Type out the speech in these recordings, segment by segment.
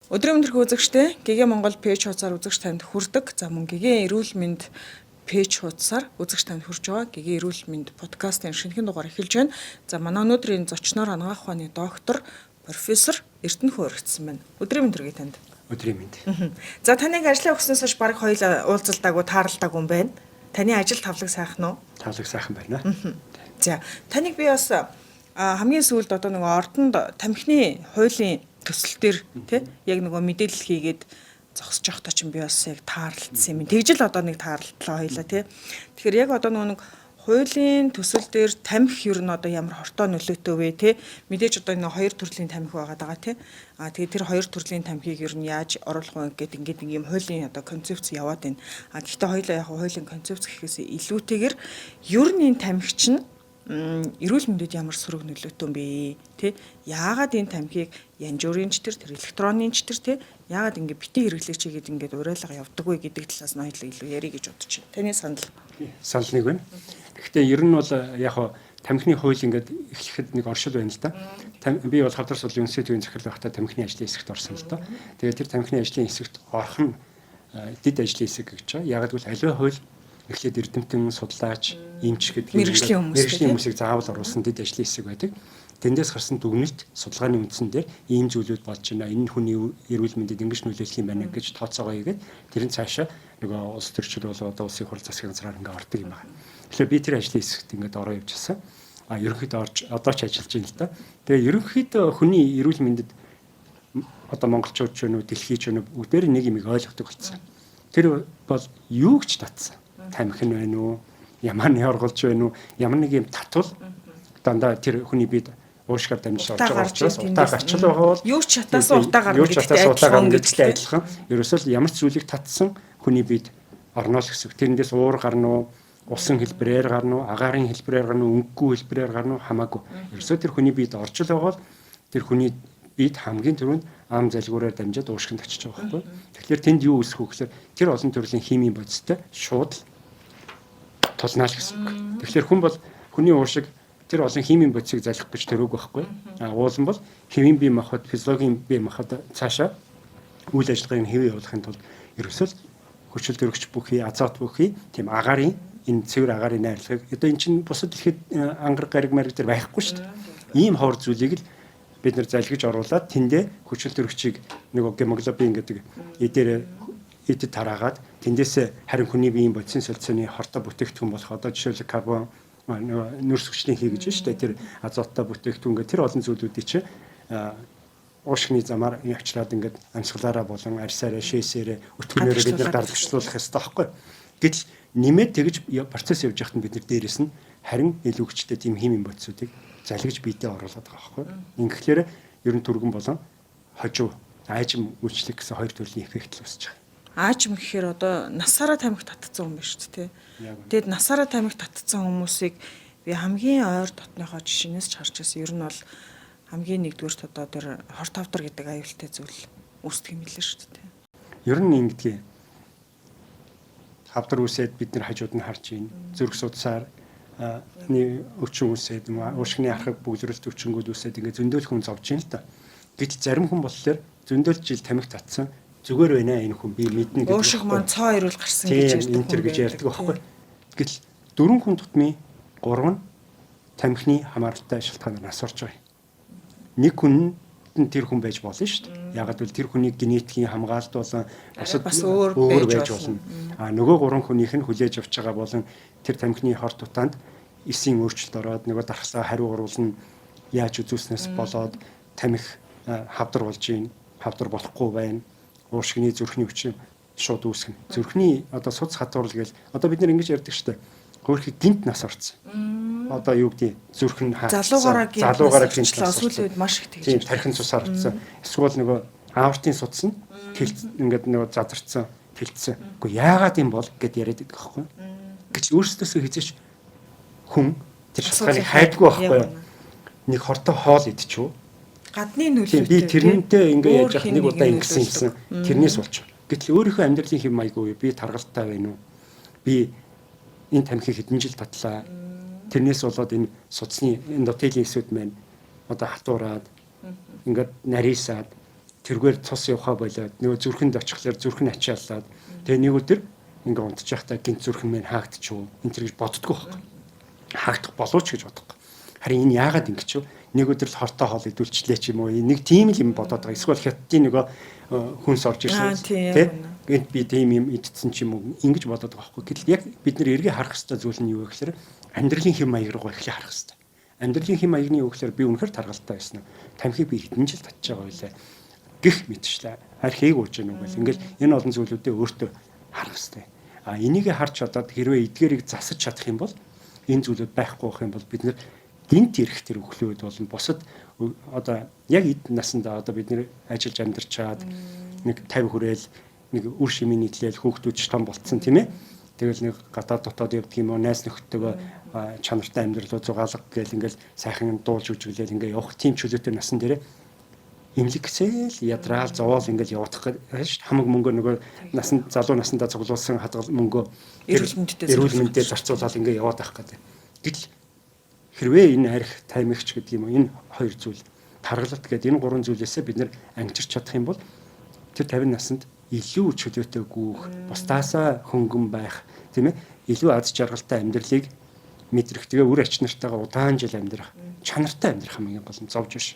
Өдрийн өндөр үзэгчтэй ГГ Монгол пэйж хуудасаар үзэгч танд хүрдэг. За мөн ГГ эрүүл мэнд пэйж хуудасаар үзэгч танд хүрж байгаа. ГГ эрүүл мэнд подкастын шинэхэн дугаар эхэлж байна. За манай өнөөдрийн зочноор анагаах ухааны доктор профессор Эрдэнэ Хөөргөцсөн байна. Өдрийн өндөр танд. Өдрийн мэнд. За таныг ажлаа өгснөөс хойш баг хоёул уулзалтаагүй тааралдаагүй юм байна. Таны ажил тавлаг сайхан уу? Тавлаг сайхан байна. За таныг би бас хамгийн сүүлд одоо нөгөө ордонд тамхины хуулийн төсөл төр тий яг нөгөө мэдээлэл хийгээд зогсож явахдаа ч би бас яг таарлалцсан юм. Тэгжил одоо нэг таарлалтлаа хоёлаа тий. Тэгэхээр яг одоо нөгөө нэг хуулийн төсөл дээр тамхи ер нь одоо ямар хортой нөлөөтэй вэ тий. Мэдээж одоо нэг хоёр төрлийн тамхи байгаа тий. Тэгээ тэр хоёр төрлийн тамхиг ер нь яаж оруулах вэ гэдэг ингээд нэг юм хуулийн одоо концепц яваад байна. Гэхдээ хоёлаа яг хуулийн концепц гэхээс илүүтэйгээр ер нь энэ тамхи чинь эрүүл мэндэд ямар сөрөг нөлөөтэй юм бэ тий яагаад энэ тамхиг янжуурын ч тэр электронын ч тэр тий яагаад ингэ битгий хэрэглээч гэдэг ингээд уриалга явдаг вэ гэдэг талаас нь хоёул илүү ярих гэж бодож байна. Таны санал нэг байна. Гэхдээ ер нь бол яг тамхины хууль ингээд эхлэхэд нэг оршил байна л да. Би бол Хавдар суулын университетийн захирал байхдаа тамхины ажлын хэсэгт орсон л доо. Тэгээд тэр тамхины ажлын хэсэгт орох нь дэд ажлын хэсэг гэж байгаа. Яг л аливаа хууль эхлээд эрдэмтэн, судлаач, эмч гэдэг мэргэжлийн хүмүүсийг заавал оруулсан дэд ажлын хэсэг байдаг. Тэндээс гарсан дүгнэлт судалгааны үндсэн дээр ийм зүйлүүд болж байна. Энэ хүний эрүүл мэндэд ингэж нөлөөлөх юм байна гэж тооцоогоо хийгээд тэрэн цаашаа нөгөө улс төрчид бол одоо улсын хурал засгийн газраар ингээ ордог юм байна. Тэгэхээр би тэр ажлын хэсэгт ингээ ороо явж гисэн. Ерөнхийдөө орж одоо ч ажиллаж байна л да. Тэгээ ерөнхийдөө хүний эрүүл мэндэд одоо монголчууд ч вэ, дэлхийд ч вэ, бүгдээр нэг юм ойлгодог болсон. Тэр бол юу гэж татсан? Тамхин байна уу? Ямааны орголж байна уу? Ямар нэг юм татвал дандаа тэр хүний бид уушгаар дамжиж орж байгаа учраас утаа гарчл байгаа бол юу ч чатаас утаа гарна гэдэгтэй адилхан. Ерөөсөө ямар ч зүйлийг татсан хүний бид орно л гэсэн. Тэрнээс уур гарна уу? Усан хэлбэрээр гарна уу? Агаарын хэлбэрээр гарна уу? Өнгөгүй хэлбэрээр гарна уу? Хамаагүй. Ерөөсөө тэр хүний бид орж л байгаа бол тэр хүний бид хамгийн түрүүнд ам залгуураар дамжаад уушгинд очиж байгаа байхгүй. Тэгэхээр тэнд юу үүсэх вэ гэхээр тэр олон төрлийн химийн бодистой шууд тулнаа л гэсэн үг. Тэгэхээр хүн бол хүний уушиг тэр олон химийн бодисыг залхих гэж төрөөг байхгүй. Уулан бол химийн бие махбод, физиологийн бие махбод цаашаа үйл ажиллагааг хэвээ явуулахын тулд ерөөсөө хүчил төрөгч бүхий, азот бүхий тийм агаарын энэ цэвэр агаарын найрлагыг одоо эн чинь бусад дэлхийд ангараг гариг мариг дээр байхгүй шүү дээ. Ийм ховор зүйлийг л бид нар залгиж оруулаад тэндээ хүчил төрөгчийг нөгөө гемоглобин гэдэг эдээр эдэд тараагаад тэндээс харин хүний биеийн бодисын солилцооны хортой бүтээгдэхүүн болох одоо жишээлбэл карбон нөрс хүчний хий гэж байна шүү дээ. Тэр азоттой бүтээгдэхүүн гэх тэр олон зүйлүүдийг чи уушгины замаар явчлаад ингээд амьсгалаараа болон арьсаараа шээсээрээ өтгөнөөрөө бид нар дарлагчлуулах ёстой байхгүй. Гэтэл нэмээд тэгж процесс явж байхад бид нар дээрэс нь харин илүү хүчтэй тийм химийн бодисуудыг залгиж биедээ оруулаад байгаа байхгүй. Ингэхлээр ер нь түргэн болон хожуу аажим үйлчлэх гэсэн хоёр төрлийн эффект л үүсэж байгаа. Аажим гэхээр одоо насаараа тамхи татцсан хүн байна шүү дээ. Тэгэд насаараа тамхи татцсан хүмүүсийг би хамгийн ойр дотныхоо жишээнээс ч харж байсан. Ер нь бол хамгийн нэгдүгээрт одоо тэр хор тавдар гэдэг аюултай зүйл үүсдэг юм билээ шүү дээ. Ер нь ингэдэг. Хавдар үсээд бид нар хажууд нь харж байна. Зүрх судсаар өчн үсээд уушгины архаг бүглэрэлт өчнгүүд үсээд ингээд зөндөөл хүн зовж байна л да. Гэтэл зарим хүн болохоор зөндөөлт жил тамхи татсан зүгээр байна энэ хүн би мэднэ гэдэг. Уушиг маань цоо ирүүл гарсан гэж ярьдаг. Интер гэж ярьдаг байхгүй. Гэтэл 4 хүн тутмын 3 нь тамхины хамааралтай шалтгаанаар нас орж байгаа. Нэг хүн тэр хүн байж болно шүү дээ. Ягаад гэвэл тэр хүний генетикийн хамгаалалт болон бас өөр байж болно. Нөгөө 3 хүнийх нь хүлээж авч байгаа болон тэр тамхины хор тутаанд эсийн өөрчлөлт ороод нөгөө дархлаа хариу оруулна яаж үзүүлснээс болоод тамхи хавдар болж ийн хавдар болохгүй байна. Уушгины зүрхний хүчин шууд үүсгэн. Зүрхний одоо суц хатуурал гээл одоо бид нар ингэж ярьдаг шүү дээ. Хөөрхий гинт нас орцсон. Одоо юу гэдэг зүрх нь залуугаараа гинтлээ сүүлийн үед маш их тэгж тархин цус орцсон. Эсвэл нөгөө аортын судас нь ингээд нөгөө задарцсан, тэлцсэн. Үгүй яагаад юм бол гэд яриад байдаг байхгүй. Гэж өөрсдөөсөө хизээч хүн тэр шалтгааныг хайдаггүй байхгүй. Нэг хортой хоол идчихв. Гадны нөлөөтэй. Би тэрнтэй ингээ яаж яах нэг удаа ингэсэн тэрнээс болчих. Гэтэл өөрийнхөө амьдралын хэм маягүй би таргалтай байна уу? Би энэ тамхиг хэдэн жил татлаа. Тэрнээс болоод энэ судасны эндотелийн эсүүд маань одоо хатуураад ингээд нарийсаад тэргээр цус явахаа болоод нөгөө зүрхэнд очихлаар зүрх нь ачаалаад тэгээ нэг өдөр ингээ унтчих байхдаа гинт зүрхэн минь хаагдчихв энэ төр гэж боддгоо байхгүй. Хаагдах болооч гэж бодохгүй. Харин энэ яагаад ингэж вэ? Нэг өдөр л хортой хоол идүүлчлээ ч юм уу. Нэг тийм л юм бодоод байгаа. Эсвэл хятадын нөгөө хүнс орж ирсэн тий. Гэнт би тийм юм идсэн ч юм уу. Ингэж бодоод байгаа байхгүй. Гэтэл яг бид нэр эргээ харах хэрэгтэй зүйл нь юу вэ гэхээр амьдралын хэм маяг руу эхлээ харах хэрэгтэй. Амьдралын хэм маягны юу гэхээр би үнэхээр таргалтай байсан. Тамхиг би хэдэн жил татж байгаа байлаа. Гэх мэтчлээ. Харин хээг ууж яах юм бол ингээл энэ олон зүйлүүдээ өөртөө харах хэрэгтэй. Энийг харж чадаад хэрвээ эдгээрийг засаж чадах юм бол энэ зүйлүүд байхгүй байх юм бол бид нэр гинт ирэх тэр өглөөд болон босод одоо яг эд насандаа одоо бид нэр ажиллаж амьдарч чаад нэг 50 хүрээл нэг үр шимийн нийтлэл хүүхдүүд ч том болцсон тийм ээ. Тэгэл нэг гадаад дотоод явдаг юм уу найз нөхдөдөө чанартай амьдрал зугаалга гэл ингээл сайхан дуулж үжиглээл ингээ явах тийм чөлөөтэй насан дээр имлэгсэл ядраал зовоол ингээл явах гэж хамаг мөнгө нөгөө насан залуу насандаа цуглуулсан хадгал мөнгө эрүүл мэндэд зарцуулаад ингээ яваад байх гэдэг. Гэтэл хэрвээ энэ арх таймигч гэдэг юм уу энэ хоёр зүйл таргалт гэдэг энэ гурван зүйлээсээ бид нэр ангижирч чадах юм бол тэр 50 наснд илүү чөлөөтэй гүүх, бусдаасаа хөнгөн байх, тийм ээ? Илүү аз жаргалтай амьдралыг мэдрэх, тэгээ үр ач нартайгаа удаан жил амьдрах, чанартай амьдрах хамгийн гол нь зовж биш.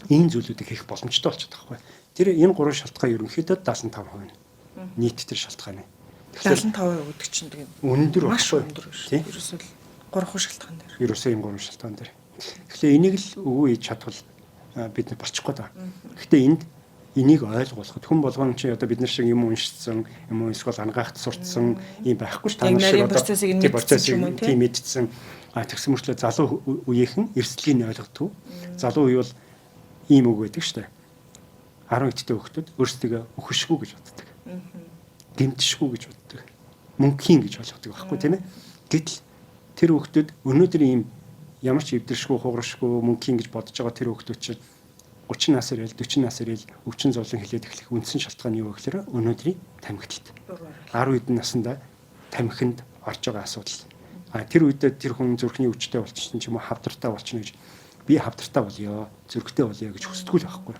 Ийм зүйлүүдийг хийх боломжтой болчиход байгаа байхгүй. Тэр энэ гурван шалтгаан ерөнхийдөө 75% нийт тэр шалтгаан нь. 75% гэдэг чинь тийм өндөр баггүй. Тийм. Ерөөсөө 3 шалтгаан дээр. Ерөөсөө энэ 3 шалтгаан дээр. Тэгэхээр энийг л өвөө хийж чадвал бид нар болчихгүй даа. Гэхдээ энд энийг ойлгуулахад хүн болгоом чи одоо бид нар шиг юм уншсан, юм уу эсвэл ангахт сурцсан юм байхгүй ш та нар шиг одоо тийм процессыг тийм мэдсэн. Тэгсэн мөрчлөө залуу үеийнхэн эрсдлийг нь ойлгодог. Залуу үе бол ийм үг байдаг штэ. 10 эдтэй хөлтөд өөрсдөө өхөшгүй гэж боддог. Гэмтшгүй гэж боддог. Мөнхийн гэж ойлгодог байхгүй тийм ээ. Гэтэл тэр хөлтөд өнөөдөр ийм ямар ч эвдэршгүй хугаршгүй мөнхийн гэж бодож байгаа тэр хөлтөд чинь 30 нас ирэл 40 нас ирэл өвчин зовлон хилээд эхлэх үндсэн шалтгаан юу вэ гэхээр өнөөдрийн тамхилт. 10 хэдэн наснда тамхинд орж байгаа асуудал. Тэр үедээ тэр хүн зүрхний өвчтэй болчихсон ч юм уу хавдартай болчихно гэж би хавдартай болёо, зүрхтэй болёо гэж хүсдэггүй л байхгүй.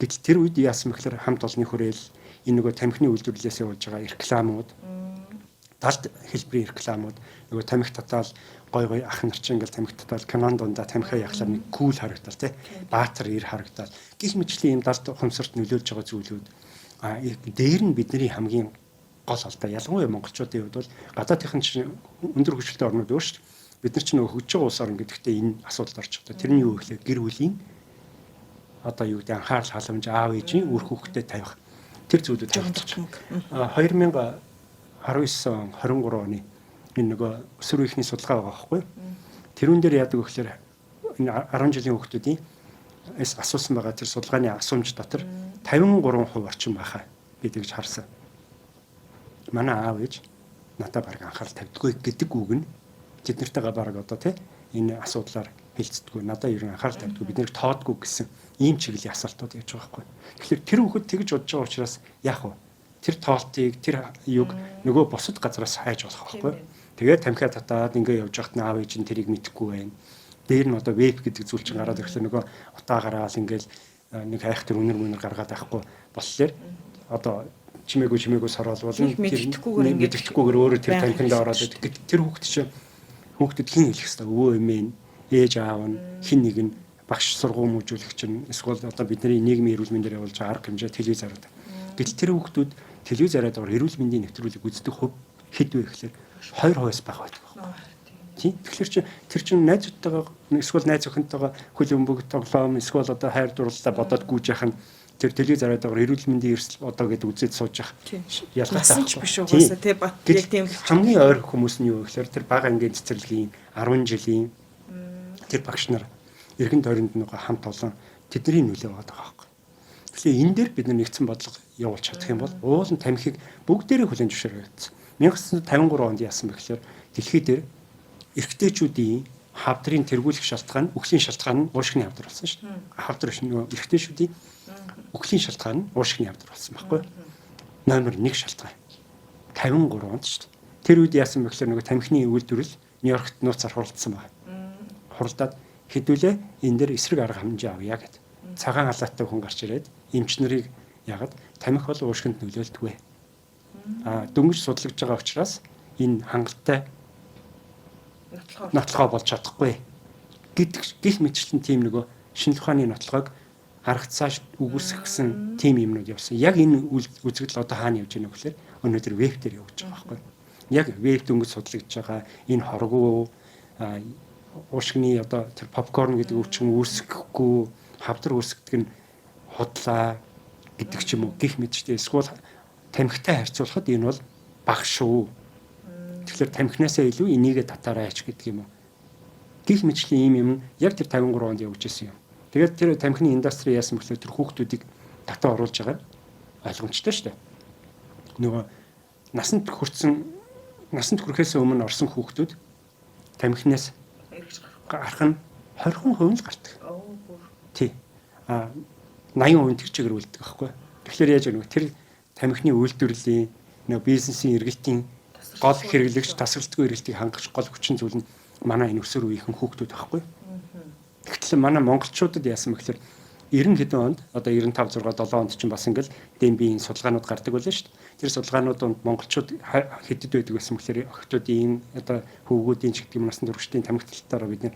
Гэтэл тэр үед яасан бэ гэхээр хамт олонний хүрээл энэ нөгөө тамхины үйлдвэрлэлээс явуулж байгаа рекламууд талд хэлбэрийн рекламууд нөгөө тамхи татаал гой ах нар чинь ингээл тамхи татаал канон дундаа тамхиа яхлаар нэг кул харагдал тий баатар ир харагдал гих мэтчлийн юм далд хумсарт нөлөөлж байгаа зүйлүүд дээр нь бидний хамгийн гол алдаа ялангуяа монголчуудын хувьд бол гадаадынхан чинь өндөр хүчтэй орнууд өөр шүү дээ бид нар чинь нөгөө хөгжиж байгаа улс орн гэдэгтээ энэ асуудалд орж байгаа. Тэрний юу гэхээр гэр бүлийн одоо юу гэдэг анхаарал халамж аав ээжийн үр хүүхдэд тавих тэр зүйлүүд тавьчих. 2019 23 оны энэ нөгөө өсвөр үеийнхний судалгаа байгаа байхгүй. Тэрүүн дээр яадаг вэ гэхээр энэ 10 жилийн хүүхдүүдийн асуусан байгаа тэр судалгааны асуумж дотор 53% орчим байхаа би тэгж харсан. Манай аав ээж надад баг анхаарал тавьдаггүй гэдэг үг нь тэд нартайгаа баг одоо тий энэ асуудлаар хэлцдэггүй надад ер нь анхаарал тавьдаггүй бид нэр тоодгүй гэсэн ийм чиглэлийн асуултууд явж байгаа байхгүй. Тэгэхээр тэр хүүхэд тэгж бодож байгаа учраас яах вэ? Тэр тоолтыг тэр юг нөгөө босод газараас хайж болох байхгүй. Тэгээд тамхиа татаад ингээ явж байхад аав ээж нь тэрийг мэдэхгүй байна. Дээр нь одоо веб гэдэг зүйл чинь гараад ирэхлээр нөгөө утаа гараал ингээл нэг хайхтар үнэр гаргаад байхгүй болохоор одоо чимээгүй сороолвол мэддэхгүйгээр өөрөө тэр тамхинд ороод тэр хүүхэд чинь хүүхдэд хэн хэлэх хэвээр өвөө эмээ ээж аав нь хин нэг нь багш сургууль мужуулагч нь эсвэл одоо бидний нийгмийн эрүүл мэндээр явуулж байгаа арга хэмжээ телевизарууд. Гэтэл тэр хүүхдүүд телевизараад орох эрүүл мэндийн нэвтрүүлэг үздэг хувь хэд вэ гэхээр 2%-аас бага байдаг байна. Тийм. Тэгэхээр чи тэр чин найзуудтайгаа эсвэл найз охинтойгоо хөл өмбөг тоглоом эсвэл одоо хайр дурлалаа бодоод гүйж яхах нь тэр телевизараад орох эрүүл мэндийн эрсдэл одоо гэдэг үзээд сууж явах. Ялгаатай биш угаасаа тий ба. Яг тийм хамгийн ойр хүмүүс нь юу вэ гэхээр тэр бага ангийн цэцэрлэгийн 10 жилийн тэр багш нар эргэн тойронд нэг хамт олон тэдний нөлөө байгаа байхгүй. Тэгэхээр энэ дээр бид нэгдсэн бодлого явуулж чадах юм бол уулын тамхиг бүгдээрээ хүлээн зөвшөөрөгдсөн. 1953 онд яасан бэ гэхээр дэлхий дээр эрэгтэйчүүдийн хавдрын тэргүүлэх шалтгаан, үхлийн шалтгаан нь уушгины хавдар болсон шүү дээ. Хавдар биш нөгөө эрэгтэйчүүдийн үхлийн шалтгаан нь уушгины хавдар болсон байхгүй. Номер 1 шалтгаан. 53 онд шүү дээ. Тэр үед яасан бэ гэхээр нөгөө тамхины үйлдвэрлэл Нью-Йоркт нууцаар хуралдсан байна. Хуралдаад хэдүүлээ энэ дээр эсрэг арга хэмжээ авъя гэд. Цагаан халааттай хүн гарч ирээд эмч нарыг ягаад тамхи бол уушгинд нөлөөлдөггүй. Дөнгөж судлагдж байгаа учраас энэ хангалттай нотлохоо болж чадахгүй гэдэг гих мэтчлэн тийм нөгөө шинжлэх ухааны нотлохыг арга цааш үгүйсгэсэн тийм юмнууд явсан. Яг энэ үзэгдэл одоо хаана явж байна вэ гэхээр өнөөдөр веб дээр явж байгаа байхгүй. Яг веб дөнгөж судлагдж байгаа энэ хоргоо уушгины одоо тэр попкорн гэдэг өвчин үүсгэхгүй хавдар үүсгдэг нь худлаа гэдэг ч юм уу гих мэтчтэй эсвэл тамхитай харьцуулахад энэ бол бага шүү. Тэгэхээр тамхинасаа илүү энийгээ татаарайч гэдэг юм уу. Гих мэтчлийн ийм юм яг тэр 53 онд явж ирсэн юм. Тэгээд тэр тамхины индастри яасан бөхлөө тэр хүүхдүүдийг татаа оруулж байгаа ойлгомжтой шүү дээ. Нөгөө насанд хүрэхээс өмнө орсон хүүхдүүд тамхинаас гарах нь 20% л гардаг. Тий. 80% тэгчээр үлддэг байхгүй. Тэгэхээр яаж яах вэ? Тэр тамхины үйлдвэрлэлийн нөгөө бизнесийн эргэлтийн гол хэрэглэгч тасралтгүй эргэлтийг хангах гол хүчин зүйл нь манай энэ өсөр үеийнхэн хүүхдүүд байхгүй. Тэгтэл манай монголчуудад яасан бэ гэхээр 90 хэдэн онд одоо 95 6 7 онд чинь бас ингээл ДНБ-ийн судалгаанууд гардаг байлаа шүү дээ. Тэр судалгаануудад монголчууд хэдэд байдаг байсан гэхээр охтуудын одоо хөвгүүдийн ч гэдэг юм насан туршидын тамхиталтаараа бид нэр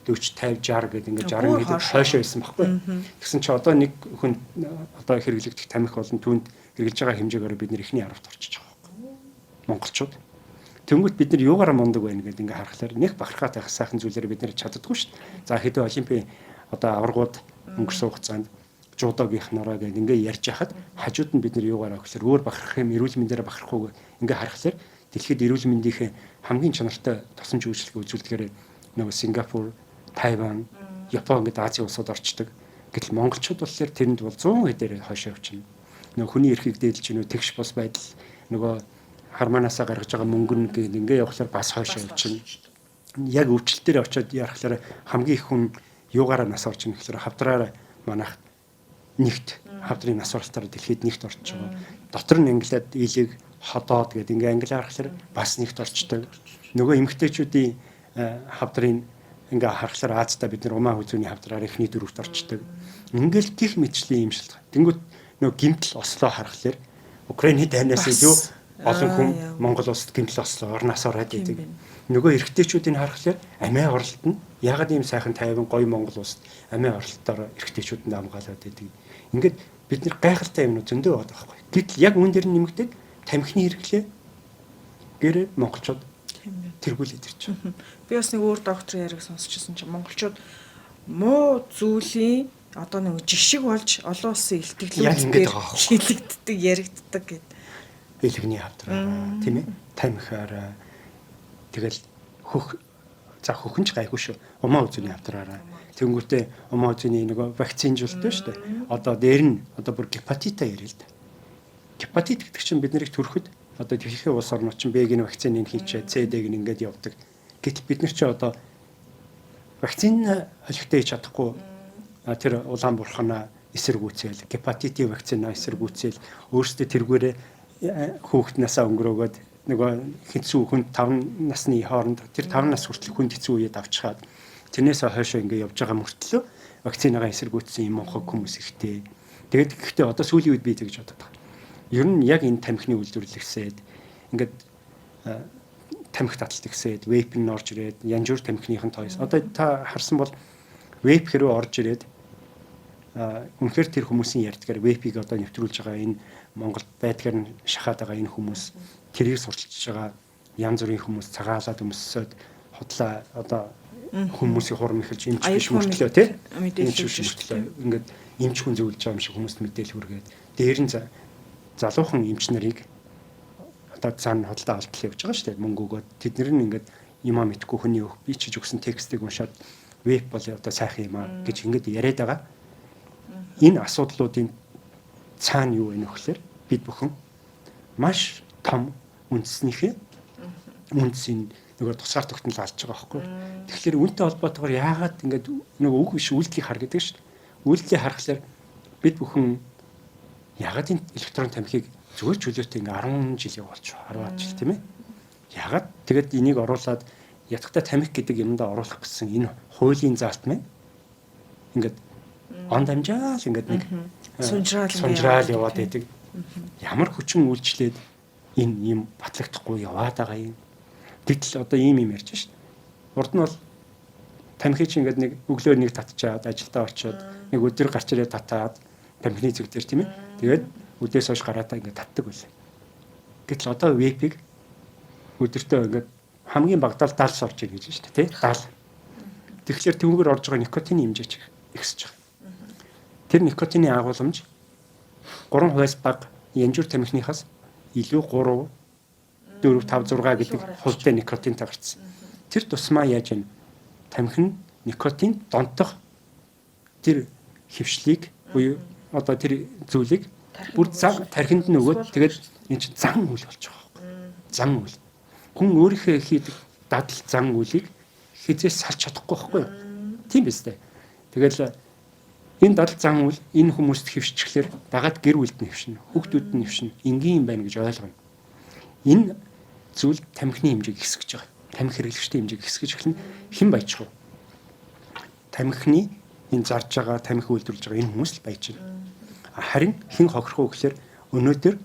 40 50 60 гэдэг ингээд 60 хэдэд хойшоо байсан байхгүй. Тэгсэн чи одоо нэг хүн одоо хэрэглэгдэх тамхи болон түүнд хэрэгжилж байгаа хэмжээгээр бид нэр ихний 10-т орчиж байгаа байхгүй. Монголчууд тэнгуут бид нар юугаараа мундаг байна гэдэг ингээ харахаар нэг бахархаа тайх сайхан зүйлээр бид нэр чаддаггүй шүү дээ. За хэдэн олимпийн одоо аваргууд өнгөрсөн хугацаанд жуудогийнхнараа гэдэг ингээ ярьж хахад хажууд нь бид нар юугаараа гэхээр өөр бахархах юм эрүүл мэндээр бахархах ингээ харахаар дэлхийд эрүүл мэндийн хамгийн чанартай тосомж үйлчлэгээ үзүүлдэгээр нөгөө Сингапур, Тайван, Япон гэдэг Азийн улсууд орчдөг. Гэтэл монголчууд болохоор тэрэнд бол 100 хэдээр хойшоо явчихна. Нөгөө хүний эрхийг дээдлж нөгөө тэгш бос байдал нөгөө хармаанасаа гаргаж байгаа мөнгө гэдэг ингээ явахлаар бас хойшоо явчихна. Яг өвчлөлтөөр очиод ярахлаар хамгийн их хүн юугаараа нас орж ийн гэхээр хавдраараа манайх нэгт хавдрын нас оролтоор дэлхийд нэгт орж байгаа. Дотор нь англиад илэг ходоод гэдэг ингээ англиар харахаар бас нэгт орчдөг. Нөгөө эмэгтэйчүүдийн хавдрын ингээ харахлаар Азтай бид нар умаа хүзүүний хавдраар эхний дөрөвт орчдөг. Ингээл гих мэтчлийн юм шилдэг. Тэнгүүт нөгөө гимтэл ослоо харахлаар Украины дайнаас илүү олон хүн Монгол улсад гимтэл ослоо орноос ороод идэг. Нөгөө эрэгтэйчүүдийн харахлаар амиа оролт нь ягаад ийм сайхан тайван гоё Монгол улсад амиа оролтоор эрэгтэйчүүдэнд амгаалаад идэг. Ингээд бид нар гайхалтай юмнууд зөндөө байдаг байхгүй. Гэтэл яг үүн дээр нэмэгдээд тамхины хэрэглээ гэрээ монголчууд тэргүүлээд ирж байна. Би бас нэг өөр докторын яриг сонсчихсан чинь монголчууд муу зүйлийн одоо нэг жишг болж олон улсын илтгэлүүд хилэгддэг, яригддаг гэдэг. Бэлгэний хавдраараа тийм ээ тамхиараа тэгэл хөхөнч гайгүй шүү. Умаа үзүүний хавдраараа тэнгүүтээ умаа үзүүний нөгөө вакцинжуулт байна шүү дээ. Одоо дээр нь одоо бүр гепатитаа ярил л да. Гепатит гэдэг чинь бид нарыг төрөхөд одоо дэлхийн улс орнууд чинь Б-гийн вакциныг хийчээ CD-г ингээд явдаг. Гэтэл бид нар чи одоо вакцин олигтой хийж чадахгүй тэр улаан бурханаа эсэргүүцээл гепатитийн вакцинаа эсэргүүцээл өөрсдөө тэргүүрээ хүүхднасаа өнгөрөөгөөд нөгөө хэцүү хүнд 5 насны хооронд тэр 5 нас хүртэл хүнд хэцүү үед авчихад тэрнээс хойшоо ингээд явж байгаа мөртлөө вакцинагаа эсэргүүцсэн юм онхог хүмүүс ихтэй. Тэгээд гэхдээ одоо сүүлийн үед би тэгж бодод байгаа. Ер нь яг энэ тамхины үйлдвэрлэгсээд ингээд тамхи таталт ихсээд вейпинг орж ирээд янз бүр тамхиныхын тоёс. Одоо та харсан бол вейп хэрэг орж ирээд үнэхээр тэр хүмүүсийн ярьдгаар вейпийг одоо нэвтрүүлж байгаа энэ Монголд байдгаар нь шахаад байгаа энэ хүмүүс тэрийг сурчилж байгаа янз бүрийн хүмүүс цагаалаад өмсөд худлаа одоо хүмүүсийн хурам ихэлж эмч биш мөртлөө тий мэдээлэл мөртлөө ингээд эмч хүн зөвлөж байгаа юм шиг хүмүүст мэдээлэл хүргээд дээр нь залуухан эмч нарыг одоо цаана худалдаа алдтал явж байгаа шүү дээ мөнгө өгөөд тэднэр нь ингээд юмаа мэдгүй хүний өөх би ч өгсөн текстийг уншаад веб бол одоо сайхан юм аа гэж ингээд яриад байгаа. Энэ асуудлуудын цаана юу вэ нөхлөөр бид бүхэн маш том үндэснийхээ үндсийн нөгөө тусгаар тогтнол алж байгаа байхгүй. Тэгэхээр үүнтэй холбоотойгоор яагаад ингээд нөгөө үг биш үйлдэлийг хар гэдэг шүү дээ. Үйлдэлийг харахаар бид бүхэн яагаад энэ электрон тамхиг зүгээр чөлөөтэй ингээ 10 жил явуулчих 10 жил тийм ээ. Яагаад тэгэд энийг оруулаад ятгахта тамхи гэдэг юмдаа оруулах гэсэн энэ хуулийн заалт мэн ингээд Он дамжаал ингээд нэг сунжраал яваад байдаг. Ямар хүчин үйлчлээд энэ юм батлагдахгүй яваад байгаа юм. Гэтэл одоо ийм юм ярьж шít. Урд нь бол тамхич ингээд нэг өглөө нэг татчаад ажилдаа очиод нэг өдөр гарч ирээд татаад тамхины зүг дээр тийм ээ. Тэгээд өдөөс хойш гараатаа ингээд татдаг байлаа. Гэтэл одоо вейпийг өдөртөө ингээд хамгийн багадаа 70 орж ийн гэж байна шүү дээ, тий? 70. Тэгэхээр төвөөр орж байгаа никотины хэмжээ ч ихсэж байгаа. Тэр никотины агуулмж 3%-аас бага янжуур тамхиныхаас илүү 3, 4, 5, 6 гэдэг хувьтай никотинтай гарцсан. Тэр тусмаа яаж вэ? Тамхин никотин донтох тэр хөвшлийг буюу одоо тэр зүйлийг бүр зан тархинд нь өгөөд тэгээд энэ чинь зан үйл болж байгаа байхгүй. Зан үйл. Хүн өөрийнхөө хийдэг дадал зан үйлийг хизээс салж чадахгүй байхгүй юу? Тийм биз дээ. Тэгэл энэ дадал зан үйл энэ хүмүүст хөвшчихлээр дагаад гэр бүлд нь хөвшнө, хүүхдүүд нь хөвшнө, энгийн юм байна гэж ойлгоно. Энэ зүйл тамхины хэмжээг ихсгэж байгаа. Тамхи хэрэглэгчдийн хэмжээг ихсгэж эхэлнэ. Хэн баяжих вэ? Тамхины энэ зарж байгаа, тамхи үйлдвэрлэж байгаа энэ хүмүүс л баяж байна. Харин хэн хохирох вэ гэхээр өнөөдөр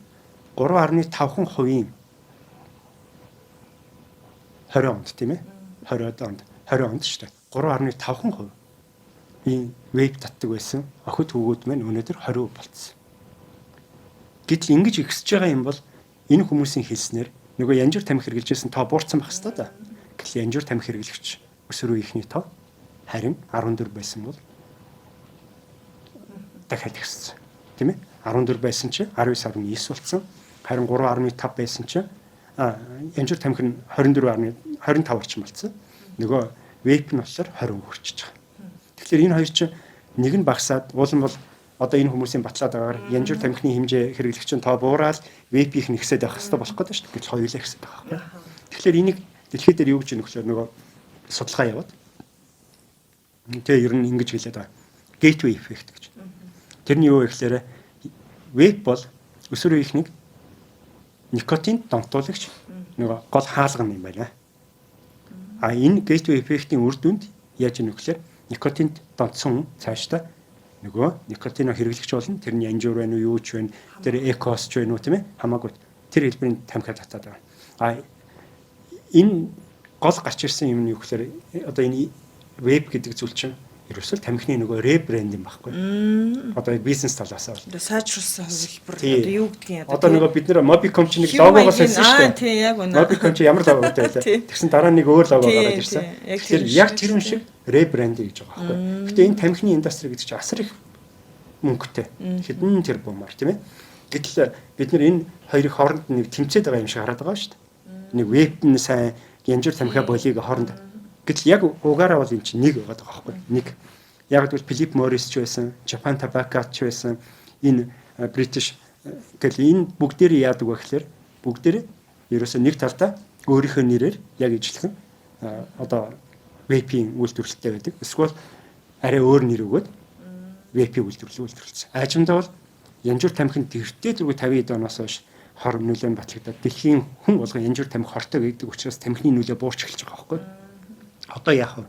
3.5% 20 онд тийм ээ 20 онд шүү дээ 3.5% энэ вейп татдаг байсан охид хүүгүүд маань өнөөдөр 20% болцсон. Гэтэл ингэж ихсэж байгаа юм бол энэ хүмүүсийн хэлснээр нөгөө янжуур тамхи хэрэглэжсэн тоо буурсан байх хэвээр да. Гэтэл янжуур тамхи хэрэглэгч өсвөр үеийнхний тоо харин 14 байсан бол дахиад ихссэн. Тийм ээ 14 байсан чи 19.9 болсон. Харин 3.5 байсан чи янжуур тамхи нь 24.25 орчим болсон. Нөгөө вейп нь болохоор 20 хүрчихэж байгаа. Тэгэхээр энэ хоёр чинь нэг нь багасаад уулан бол одоо энэ хүмүүсийн батлаад байгаагаар янжуур тамхины хэмжээ хэрэглэгч нь тоо буураад вейпийнх нь ихсээд байх хэрэгтэй болох гэдэг шүү дээ. Гэтэл хоёулаа ихсээд байгаа юм. Тэгэхээр энийг дэлхийд дээр юу гэж нөхлөөр нөгөө судалгаа яваад тэгээ ер нь ингэж хэлээд байгаа. Gateway effect гэж. Тэрний юу вэ гэхээр вейп бол өсвөр үеийнхнийг никотин донтуулагч нөгөө гол хаалган юм байна. А энэ gateway effect-ийн үр дүнд яаж ийм нөхлөөр никотинд донтсон цаашдаа нөгөө никотино хэрэглэгч болно. Тэр нь янжуур байна уу, юу ч байна. Тэр экос ч байна уу тийм ээ? Хамаагүй. Тэр хэлбэрийн тамхи татаад байгаа. А энэ гол гарч ирсэн юм нь юу гэхээр одоо энэ веб гэдэг зүйл чинь ерөөсөө тамхины нөгөө ребрэнд юм байхгүй. Одоо бизнес талаас бол. Сайжруулсан хувилбар одоо юу гэдгийг одоо нөгөө бид нэр Mobicom чинь нэг логогоос хэлсэн шүү дээ. Тийм яг үнэ. Mobicom чинь ямар логотой байлаа. Тэгсэн дараа нэг өөр лого гараад ирсэн. Тэгэхээр яг тэр юм шиг ребрэнд гэж байгаа байхгүй. Гэтэ энэ тамхины индастри гэдэг чинь асар их мөнгөтэй. Хэдэн тэрбумаар тийм ээ. Гэтэл бид нар энэ хоёрын хооронд нэг тэмцээд байгаа юм шиг хараад байгаа шүү дээ. Нэг веб нь сайн янжуур тамхи болийг хооронд. Гэтэл яг угаараа бол энэ чинь нэг байгаа байхгүй. Нэг яг л Филипп Моррис ч байсан, Japan Tobacco ч байсан, энэ British гэл энэ бүгдээрээ яадаг вэ гэхээр бүгдээрээ ерөөсөө нэг талдаа өөрийнхөө нэрээр яг ижилхэн одоо вейпийн үйлдвэрлэлтэй байдаг. Эсвэл арай өөр нэр өгөөд вейпийн үйлдвэрлэлсэн. Аажимдаа бол янжуур тамхинд тэртээ дөрөв 50 оноос хойш хор нөлөө батлагдаад дэлхийн хүн болгон янжуур тамхи хортой гэдэг учраас тамхины нөлөө буурч эхэлж байгаа байхгүй. Одоо яах вэ?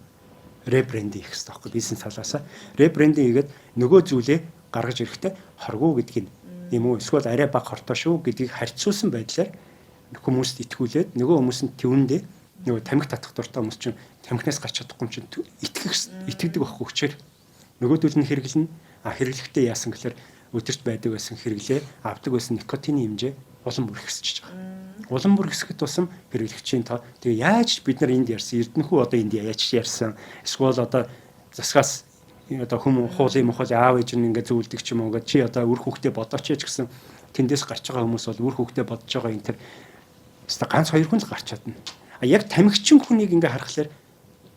Ребрендинг хийх хэрэгтэй байхгүй бизнес талаас. Ребрендинг хийгээд нөгөө зүйлээ гаргаж ирэхдээ хоргоо гэдгийг юм уу эсвэл арай бага хортой шүү гэдгийг харьцуулсан байдлаар хүмүүст итгүүлээд нөгөө хүмүүс нь төвөндөө нөгөө тамхи татах дуртай хүмүүс чинь тамхинаас гарч чадахгүй чинь итгэдэг байхгүй хүчээр нөгөөдөл нь хэрэглэнэ. Хэрэглэхдээ яасан гэхээр өдөрт байдаг байсан хэрэглээ авдаг байсан никотины хэмжээ улам бүр ихсэж байгаа. Улам бүр ихсэхэд тусам хэрэглэгчийн тоо тэгээ яаж бид нар энд ярьсан Эрдэнэхүү одоо энд яаж ярьсан эсвэл одоо засгаас одоо хүм хуулын мохол аав ээж нь ингээд зөвлөдөг ч юм уу ингээд чи одоо үр хүүхдээ бодооч ч гэсэн тэндээс гарч байгаа хүмүүс бол үр хүүхдээ бодож байгаа энэ төр өстой ганц хоёр хүн л гарч чадна. А яг тамхичин хүнийг ингээд харахаар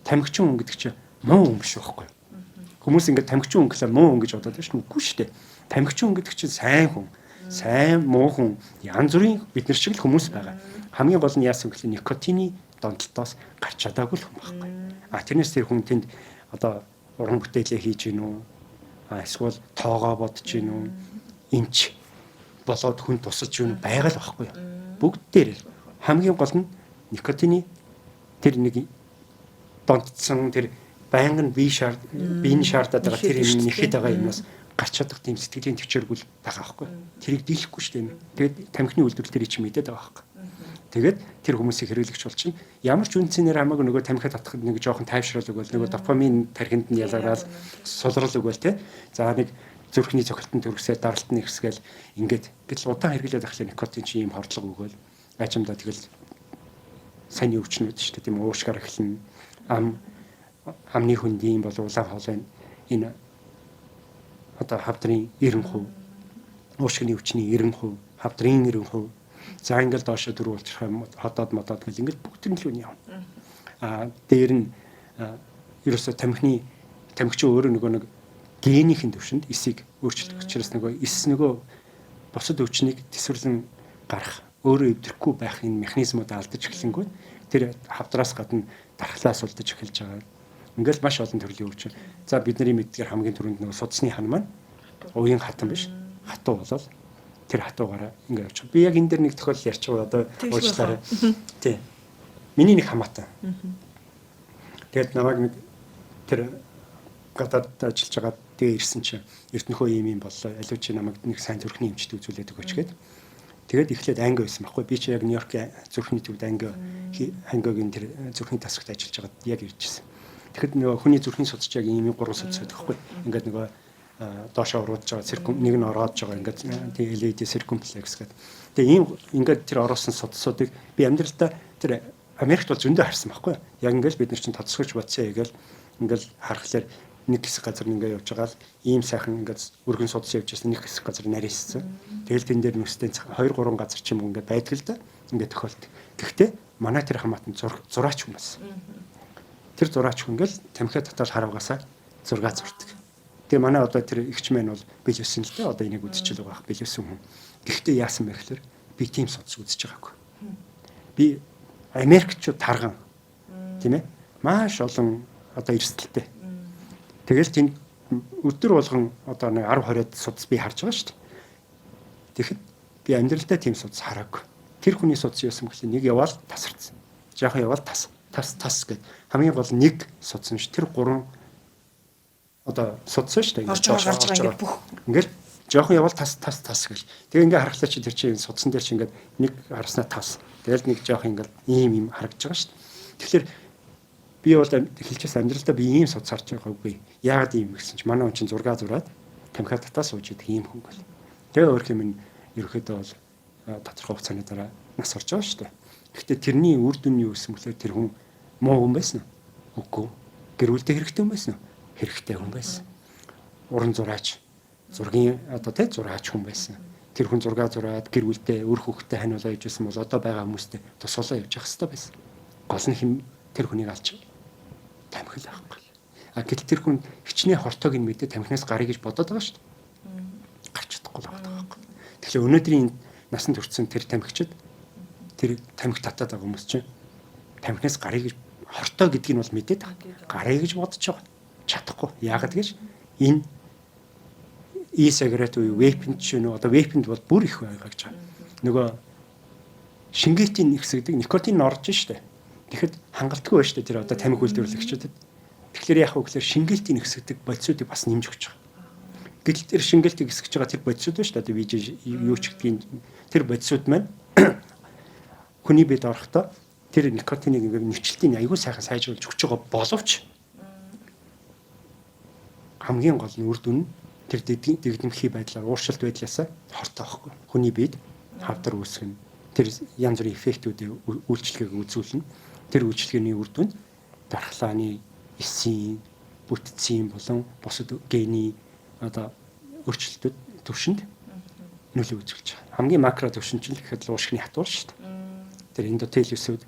тамхичин хүн гэдэг чинь муу хүн биш байхгүй. Хүмүүс ингээд тамхичин хүн гэхлээр муу хүн гэж бодоод байна шүү. Үгүй шүү дээ. Тамхичин хүн гэдэг чинь сайн хүн. Сайн муу хүн янз бүрийн бид нар шиг л хүмүүс байгаа. Хамгийн гол нь яасан гэхэл никотины донтолтоос гарч чадаагүй л хүн байхгүй. А тэрнээс тэр хүн тэнд одоо уран бүтээлээ хийж гин үү? Эсвэл тоогоо бодож гин үү? Эмч болоод хүн тусаж гин байгаа л байхгүй. Бүгд дээр хамгийн гол нь никотины тэр нэг донтсон тэр байнгын биений шаардаад байгаа тэр юм нэхэд байгаа юмнаас гарч чадах тийм сэтгэлийн төвчөргөл байгаа байхгүй. Тэрийг дийлэхгүй шүү дээ. Тэгээд тамхины үйлдвэрлэл тэрийг чи мэдээд байгаа байхгүй. Тэгээд тэр хүмүүсийг хэрэглэгч бол чинь ямар ч үндсээр хамаагүй нөгөө тамхиад татахад нэг жоохон тайвшрал өгвөл нөгөө допамин тархинд нь ялгараад сулрал өгвөл те. За нэг зүрхний цохилтон төрөсөө даралтны ихсгээл ингээд гэтэл удаан хэрэглээд ахлаа никотин чи ийм хордлого өгөөл ажимдаа тэгэл сайн өвчнүүд шүү дээ тийм уушгаар эхлэн амны хөндийн бол улаан хоолой энэ одоо хавдрын 90%, уушгины өвчний 90%, хавдрын 90%, за ингээл доошо дөрөв болчих юм хотоод модоод гэл ингээл бүгд нь л үн явна. Дээр нь ерөөсө тамхич өөрөө нөгөө нэг генийн төвшөнд эсийг өөрчилдөг учраас нөгөө эс нөгөө бусад өвчнийг төсвөрлөн гарах өөрөө өвдөхгүй байх энэ механизмууд алдаж эхлэнгүүт тэр хавдраас гадна дархлаас улдаж эхэлж байгаа. Ингээл маш олон төрлийн өвчин. За бидний мэддгээр хамгийн түрүүнд нөгөө судасны хан маань уян хатан биш. Хатуу болол тэр хатуугаараа ингээд явчих. Би яг энэ дэр нэг тохиолдол ярьчих одоо уучлаарай. Тий. Миний нэг хамаатан. Тэгээд намайг нэг тэр гадаад ажиллаж байгаа тэгээ ирсэн чинь Эрдэнэхөө юм боллоо. Аливаа чи намайг нэг сайн зүрхний эмчт үзүүлээд өгөөч гээд. Тэгээд эхлээд анги байсан байхгүй. Би чи яг Нью-Йоркийн зүрхний төвд ангигийн тэр зүрхний тасагт ажиллаж байгаад яг иржсэн. Тэгэхэд нөгөө хүний зүрхний судалж яг ийм 3 судалж байдаг байхгүй. Ингээд нөгөө доошоо уруудж байгаа нэг нь ороод байгаа ингээд тийм LED circumflex гэдэг. Тэгээ ийм ингээд тэр ороосон судалсуудыг би амьдралдаа тэр Америкт бол зөндөө харсан байхгүй. Яг ингээд бид нар чинь тоцсгож бодсон ягээл ингээд харахаар нэг хэсэг газар ингээд явж байгаа л ийм сайхан ингээд өргөн судас явж байсан нэг хэсэг газар нарийссан. Тэгэл тэн дээр нүстэй 2 3 газар ч юм уу ингээд байдаг л да. Ингээд тохиолд. Гэхдээ манай тэр хамаатан зураач хүн байсан. Тэр зураач хүн ингээл тамхиа татал харавгасаа зураг зурдаг. Тэгээ манай одоо тэр эгч мэн бол бэлэвсэн л дээ. Одоо энийг үзчихэл байгаа ах бэлэвсэн хүн. Гэхдээ яасан бэ гэхээр би тийм судас үзэж байгаагүй. Би Америкчууд тарган тийм ээ маш олон одоо эрсдэлтэй. Тэгэл тийм өдөр болгон одоо нэг 10 20-д судас би харж байгаа шүү дээ. Тэгэхэд би амьдралдаа тийм судас хараагүй. Тэр хүний судас яасан гэхэл нэг яваал тасарсан. Жаахан яваал тас гэд хамгийн гол нэг судсан ш тэр 3 одоо судсан шүү дээ. Ингээл жоохон явал тас гэл. Тэгээ ингээ харахлаа чи тэр чинь судсан дээр чи ингээд нэг харснаа тас. Тэгэл нэг жоохон ингээд ийм харагдаж байгаа шүү дээ. Тэгэхээр би бол хэлчихээс амьдралдаа би ийм судас харж байгаагүй. Яагаад ийм гэсэн чи манай хүн чинь зураг зураад тамхиа татаа сууж идэх ийм хүн бол. Тэгээ өөр юм ерөөхдөө бол тодорхой хугацааны дараа нас орж байгаа шүү дээ. Гэхдээ тэрний үр дүн юу гэсэн бэлээ тэр хүн муу хүн байсан уу? Үгүй. Гэр бүлдээ хэрэгтэй хүн байсан уу? Хэрэгтэй хүн байсан. Уран зураач, зургийн одоо тэ зураач хүн байсан. Тэр хүн зураг зураад гэр бүлдээ өр хөвгтэй ханиулаа ижсэн бол одоо байгаа хүмүүстэй тусуулаа явж явах хэрэгтэй байсан. Гол нь тэр хүнийг алж тамхил авахгүй. Гэтэл тэр хүн хичнээн хортойг нь мэдээ тамхинаас гарыг гэж бодоод байгаа шүү дээ. Гарч чадахгүй л байгаа байхгүй. Тэгэхээр өнөөдрийн насанд хүрсэн тэр тамхичид тэр тамхи татаад байгаа хүмүүс чинь тамхинаас гарыг гэж хортой гэдгийг нь бол мэдээд байгаа. Гарыг гэж бодож байгаа. Чадахгүй. Яагаад гэж энэ e-cigarette уу vape ч нөө одоо vape-нд бол бүр их байгаа гэж байгаа. Нөгөө шингээтийн ихсэгдэг никотин орж штэ. Тэгэхэд хангалтгүй байна штэ тэр одоо тамхи үйлдвэрлэгчдэд. Тэгэхээр яах вэ гэхээр шингээтийн ихсэгдэг бодисуудыг бас нэмж өгч байгаа. Гэтэл тэр шингээтийг ихсэж байгаа тэр бодисууд байна штэ одоо виж юу ч гэдгийг тэр бодисууд маань хүний бед орохдоо тэр никотиныг ингээд нэвчлэлтийн аягүй сайхан сайжруулж өгч байгаа боловч хамгийн гол нь үр дүн тэр дэгдэмхий байдлаар ууршилт байдлаасаа хортой байхгүй. Хүний бед хавдар үүсгэн тэр янз бүрийн эффектүүдийг үйлчлэгийг үзүүлнэ. Тэр үйлчлэгээний үр дүнд дархлааны эсийн, бүтцийн болон бусад гений одоо өөрчлөлтүүд төвшөнд нөлөө үзүүлж байгаа. Хамгийн макро төвшинчл гэхэд уушгины хатуур шүү дээ. Тэр эндотелиусүүд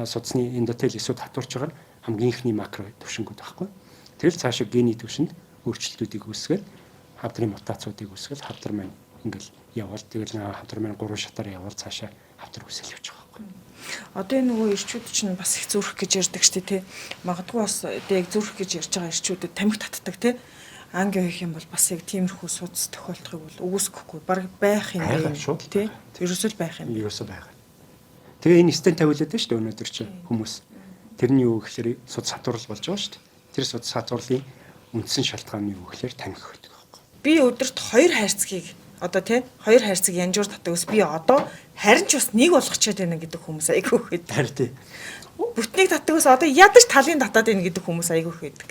судасны эндотелиусүүд хатуурч байгаа нь хамгийн ихний макро төвшингүүд байхгүй. Тэгэл цаашаа гений төвшөнд өөрчлөлтүүдийг үүсгээд хавдрын мутацуудыг үүсгэл хавдар маань ингээл явал тэгэл хавдар маань 3 шатаар явал цаашаа хавдар үүсэл явж байгаа байхгүй. Одоо энэ нөгөө ирчүүд чинь бас их зүрх гэж ярьдаг шүү дээ тий. Магадгүй бас яг зүрх гэж ярьж байгаа ирчүүдэд тамхи татдаг тий. Анги хийх юм бол бас яг тиймэрхүү судас тохиолдохыг бол үгүйсэхгүй баг байх юм тий. Ерөөсөө байх юм. Ерөөсөө байгаа. Тэгээ энэ стен тавиулаад байна шүү дээ өнөөдөр чинь хүмүүс. Тэрний юу гэхээр судас хатуурал болж байгаа шүү дээ. тэр сацуурлын үндсэн шалтгаан нь юу гэхээр тамхи байдаг байхгүй. Би өдөрт 2 хайрцгийг одоо тий 2 хайрцаг янжуур татдаг ус би одоо харин ч бас нэг болгочиход байна гэдэг хүмүүс айгүй их байдаг. Харин тий. Бүтнийг татдаг ус одоо ядаж талын татаад байна гэдэг хүмүүс айгүй их байдаг.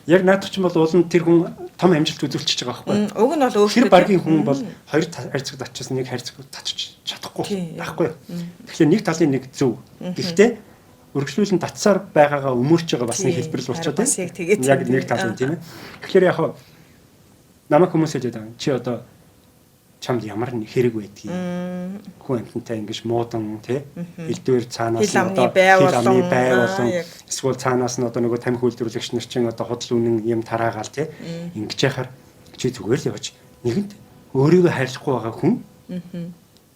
Яг наадах ч юм бол уул нь тэр хүн том амжилт үзүүлчихэж байгаа байхгүй. Уг нь бол Тэр багийн хүн бол 2 хайрцаг татчихсан нэг хайрцаг татчих чадахгүй байхгүй. Тэгэхээр нэг талын нэг зөв. Гэхдээ өргөжлүүлэн татсаар байгаагаа өмөрч байгаа бас нэг хэлбэр л болчиход байна. Яг нэг тал нь тийм ээ. Тэгэхээр яг намайг хүмүүс хэлээд байгаа. Чи одоо чамд ямар нэг хэрэг байдгийг хүн амьтантай ингэж муудан тий элдвэр цаанаас одоо хил амны болон эсвэл цаанаас нь одоо нөгөө тамхи үйлдвэрлэгч нар чинь одоо худал үнэн юм тараагаал тий ингэж яхаар чи зүгээр л явж нэгэнт өөрийгөө хайрлахгүй байгаа хүн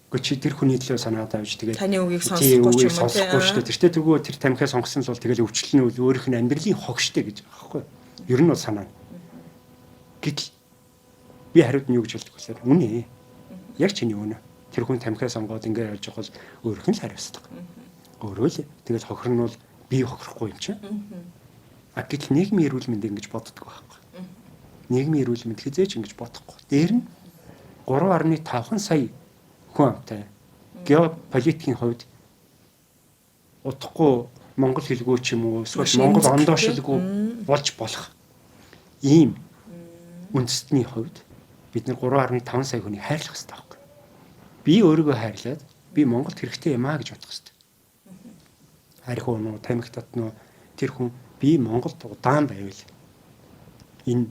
гэхдээ чи тэр хүний төлөө санаа тавьж тэгээд таны үгийг сонсохгүй ч юм уу тий шүү дээ тэртээ тэгвэл тэр тамхиа сонгосон л бол тэгэл өвчлөн үл өөрийнх нь амьдралын хогштэй гэж байгаа байхгүй ер нь бол санаа гэтэл би хариуд нь юу гэж хэлдэг вэ үнэ яг чиний үнэ. Тэр хүн тамхиа сонгоод ингэ явж байгаа бол өөрөх нь л хариуцдаг. Өөрөө л тэгэл хохирнол би хохирохгүй юм чинь. А гэтэл нийгмийн эрүүл мэнд ингэж боддог байхгүй. Нийгмийн эрүүл мэнд хизээч ингэж бодохгүй. Дээр нь 3.5 сая хүн амтай. Геополитикийн хувьд утгагүй монгол хэлгүй ч юм уу эсвэл монгол ондоошилгүй болж болох ийм үндэстний хувьд бид нар 3.5 сая хүнийг хайрлах хэрэгтэй байхгүй. Би өөрийгөө хайрлаад би Монголд хэрэгтэй юм аа гэж бодох хэрэгтэй. Харин нөө тамхи татнаа тэр хүн би Монголд удаан байвал энэ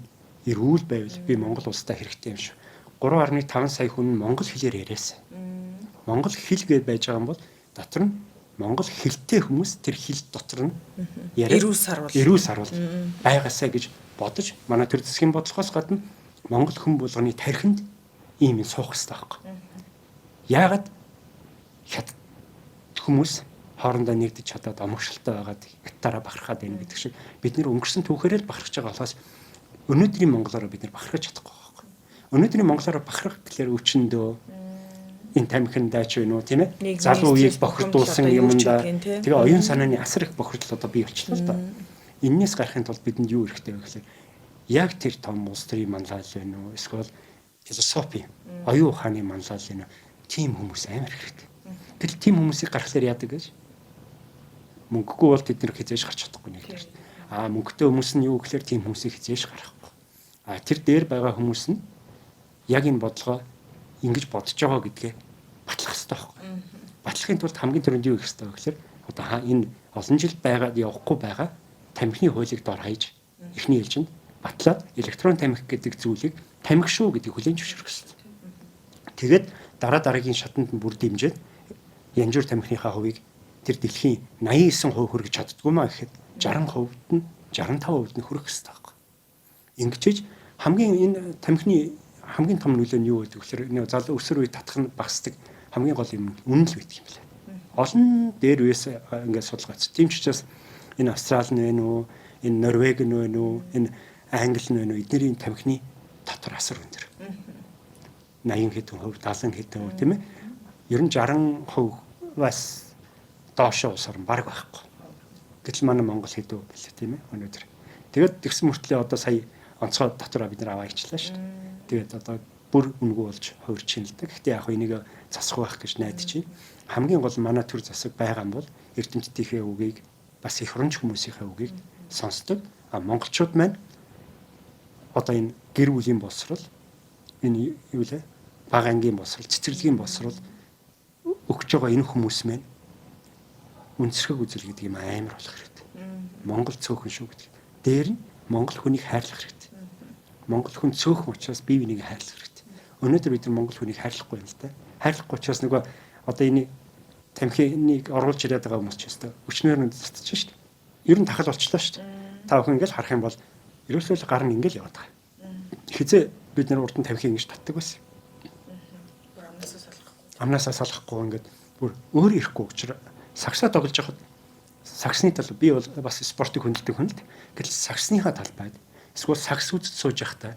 эрүүл байвал би Монгол улстай хэрэгтэй юм шүү. 3.5 сая хүн монгол хэлээр яриасан. Монгол хэл гэж байж байгаа юм бол дотор нь монгол хэлтэй хүмүүс тэр хэл дотор нь яриад эрүүл сарвал байгаасаа гэж бодож манай төр засгийн бодлогоос гадна монгол хүн болгоны тархинд ийм суух хэрэгтэй байхгүй. Яагаад хят хүмүүс хоорондоо нэгдэж чадаад амгшилтай байгаад хятаараа бахархаад байна гэдэг шиг бид нэр өнгөрсөн түүхээрээ л бахархаж байгаа болохоос өнөөдрийн монголоор бид нэр бахархаж чадахгүй байхгүй. Өнөөдрийн монголоор бахархах гэхээр өвчнөдөө энэ тамхиндаа ч вэ нүү тийм ээ залуу үеийг бохирдуулсан юмдаа тэгээ оюун санааны асар их бохирдол одоо бий болчихлоо л доо. Эннээс гарахын тулд бидэнд юу хэрэгтэй вэ гэхээр яг тэр том улс төрийн манлайл байна уу эсвэл философи оюун ухааны манлайл байна уу тийм хүмүүс амар хэрэгтэй. Тэр тийм хүмүүсийг гаргахлаар яадаг гэж мөнгөгүй бол тэд нар хизээж гарч чадахгүй нэг л. Мөнгөтэй хүмүүс нь юу гэхээр тийм хүмүүсийг хизээж гаргахгүй. Тэр дээр байгаа хүмүүс нь яг энэ бодлогоо ингэж бодож байгаа гэдгээ батлах хэрэгтэй байхгүй. Батлахын тулд хамгийн түрүүнд юу хийх хэрэгтэй вэ гэхээр одоо энэ олон жил байгаад явахгүй байгаа тамхины хуулийг дор хаяж эхний ээлжинд батлаад электрон тамхи гэдэг зүйлийг тамхи шүү гэдгийг хүлээн зөвшөөрөх хэрэгтэй. Тэгээд дараагийн шатанд нь бүр дэмжиж янжуур тамхиныхаа хувийг тэр дэлхийн 89% хүргэж чаддгүй маа гэхэд 60%-д нь 65%-д нь хүрэх хэрэгтэй байхгүй. Ингэжж хамгийн энэ тамхины хамгийн том нөлөө нь юу вэ гэхээр нэг залуу өсвөр үе татах нь багасдаг хамгийн гол юм үнэн л байдаг юм байна. Олон дээр үес ингээд судалгаач. Тийм ч учраас энэ Австрали нь вэ нүү, энэ Норвег нь вэ нүү, энэ Англи нь вэ нүү эднэрийн тамхины дотор асар өндөр. 80 хэдэн хувь, 70 хэдэн хувь тийм ээ. Ер нь 60%-аас доошо улсаар баг байхгүй. Гэтэл манай Монгол хэдүү билээ тийм ээ өнөөдөр. Тэгээд тэгсэн мөртлөө одоо сая онцгой дотороо бид нар аваа ичлаа шүү дээ. Тэгээд одоо бүр үнгүй болж хувирч шинэлдэг. Гэхдээ яг энийг засах байх гэж найдаж байна. Хамгийн гол манай төр засаг байгаа юм бол эрдэмтдийнхээ үгийг бас их оронч хүмүүсийнхээ үгийг сонсдог. Монголчууд маань одоо энэ гэр бүлийн боловсрол энэ юу лээ? Бага ангийн боловсрол, цэцэрлэгийн боловсрол өгч байгаа энэ хүмүүс маань үнсэрхэг үзэл гэдэг юм амар болох хэрэгтэй. Монгол цөөхөн шүү гэдэг. Дээр нь монгол хүнийг хайрлах хэрэгтэй. Монгол хүн цөөхөн учраас бие биенийг хайрлах хэрэгтэй. Өнөөдөр бид нар монгол хүнийг хайрлахгүй юм л та. Хайрлахгүй учраас нөгөө одоо энэ тамхиныг оруулж ирээд байгаа хүмүүс ч өстой өчнөр нь татчих шүү дээ. Ер нь тахал болчлоо шүү дээ. Та бүхэн ингээл харах юм бол ерөөсөө гар нь ингээл яваад байгаа. Хизээ бид нар урд нь тамхи ингэж татдаг байсан. Амнасаа салахгүй ингээд бүр өөр ирэхгүй учраас сагсаа тоглож байхад сагсны тал би бол бас спортыг хүндэлдэг хүн л гэтэл сагсныхаа талбайд эсвэл сагс үзэж сууж байхдаа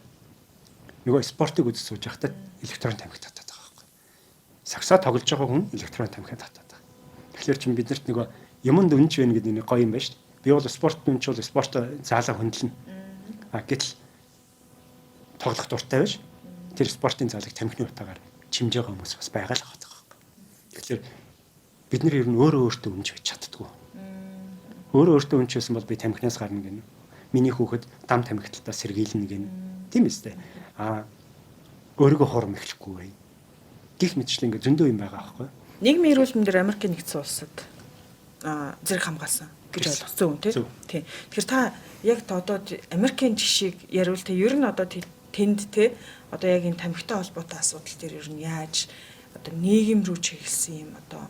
нөгөө спортыг үзэж сууж байхдаа электрон тамхи татаад байгаа байхгүй. Сагсаа тоглож байгаа хүн электрон тамхи татаад байгаа. Тэгэхээр чинь биднэрт нөгөө юмд өнж байна гэдэг нэг гоё юм байна шүү дээ. Би бол спортын ч бол спорт заалаа хөндлөнө. Гэтэл тоглох дуртай байж тэр спортын заалыг тамхины утаагаар чимж байгаа хүмүүс бас байгаа л байгаа. Тэгэхээр бид нар ер нь өөрөө өөртөө өмж байж чаддгүй. Өөрөө өөртөө өмчсэн бол би тамхинаас гарна гэнэ. Миний хүүхэд дам тамхиталтаа сэргийлнэ гэнэ. Тийм үстэй. Өөрийгөө хурам эхлэхгүй бай. Гэх мэтчлэн ингээ зөндөө юм байгаа байхгүй. Нийгмийн эрүүл мэндээр Америкийн нэгдсэн улсад зэрэг хамгаалсан гэж ойлгосон үү тий. Тэгэхээр та яг одоо Америкийн жишийг яривал те ер нь одоо тэнд те одоо яг энэ тамхитай холбоотой асуудал дээр ер нь яаж одоо нийгэм рүү чиглэсэн юм одоо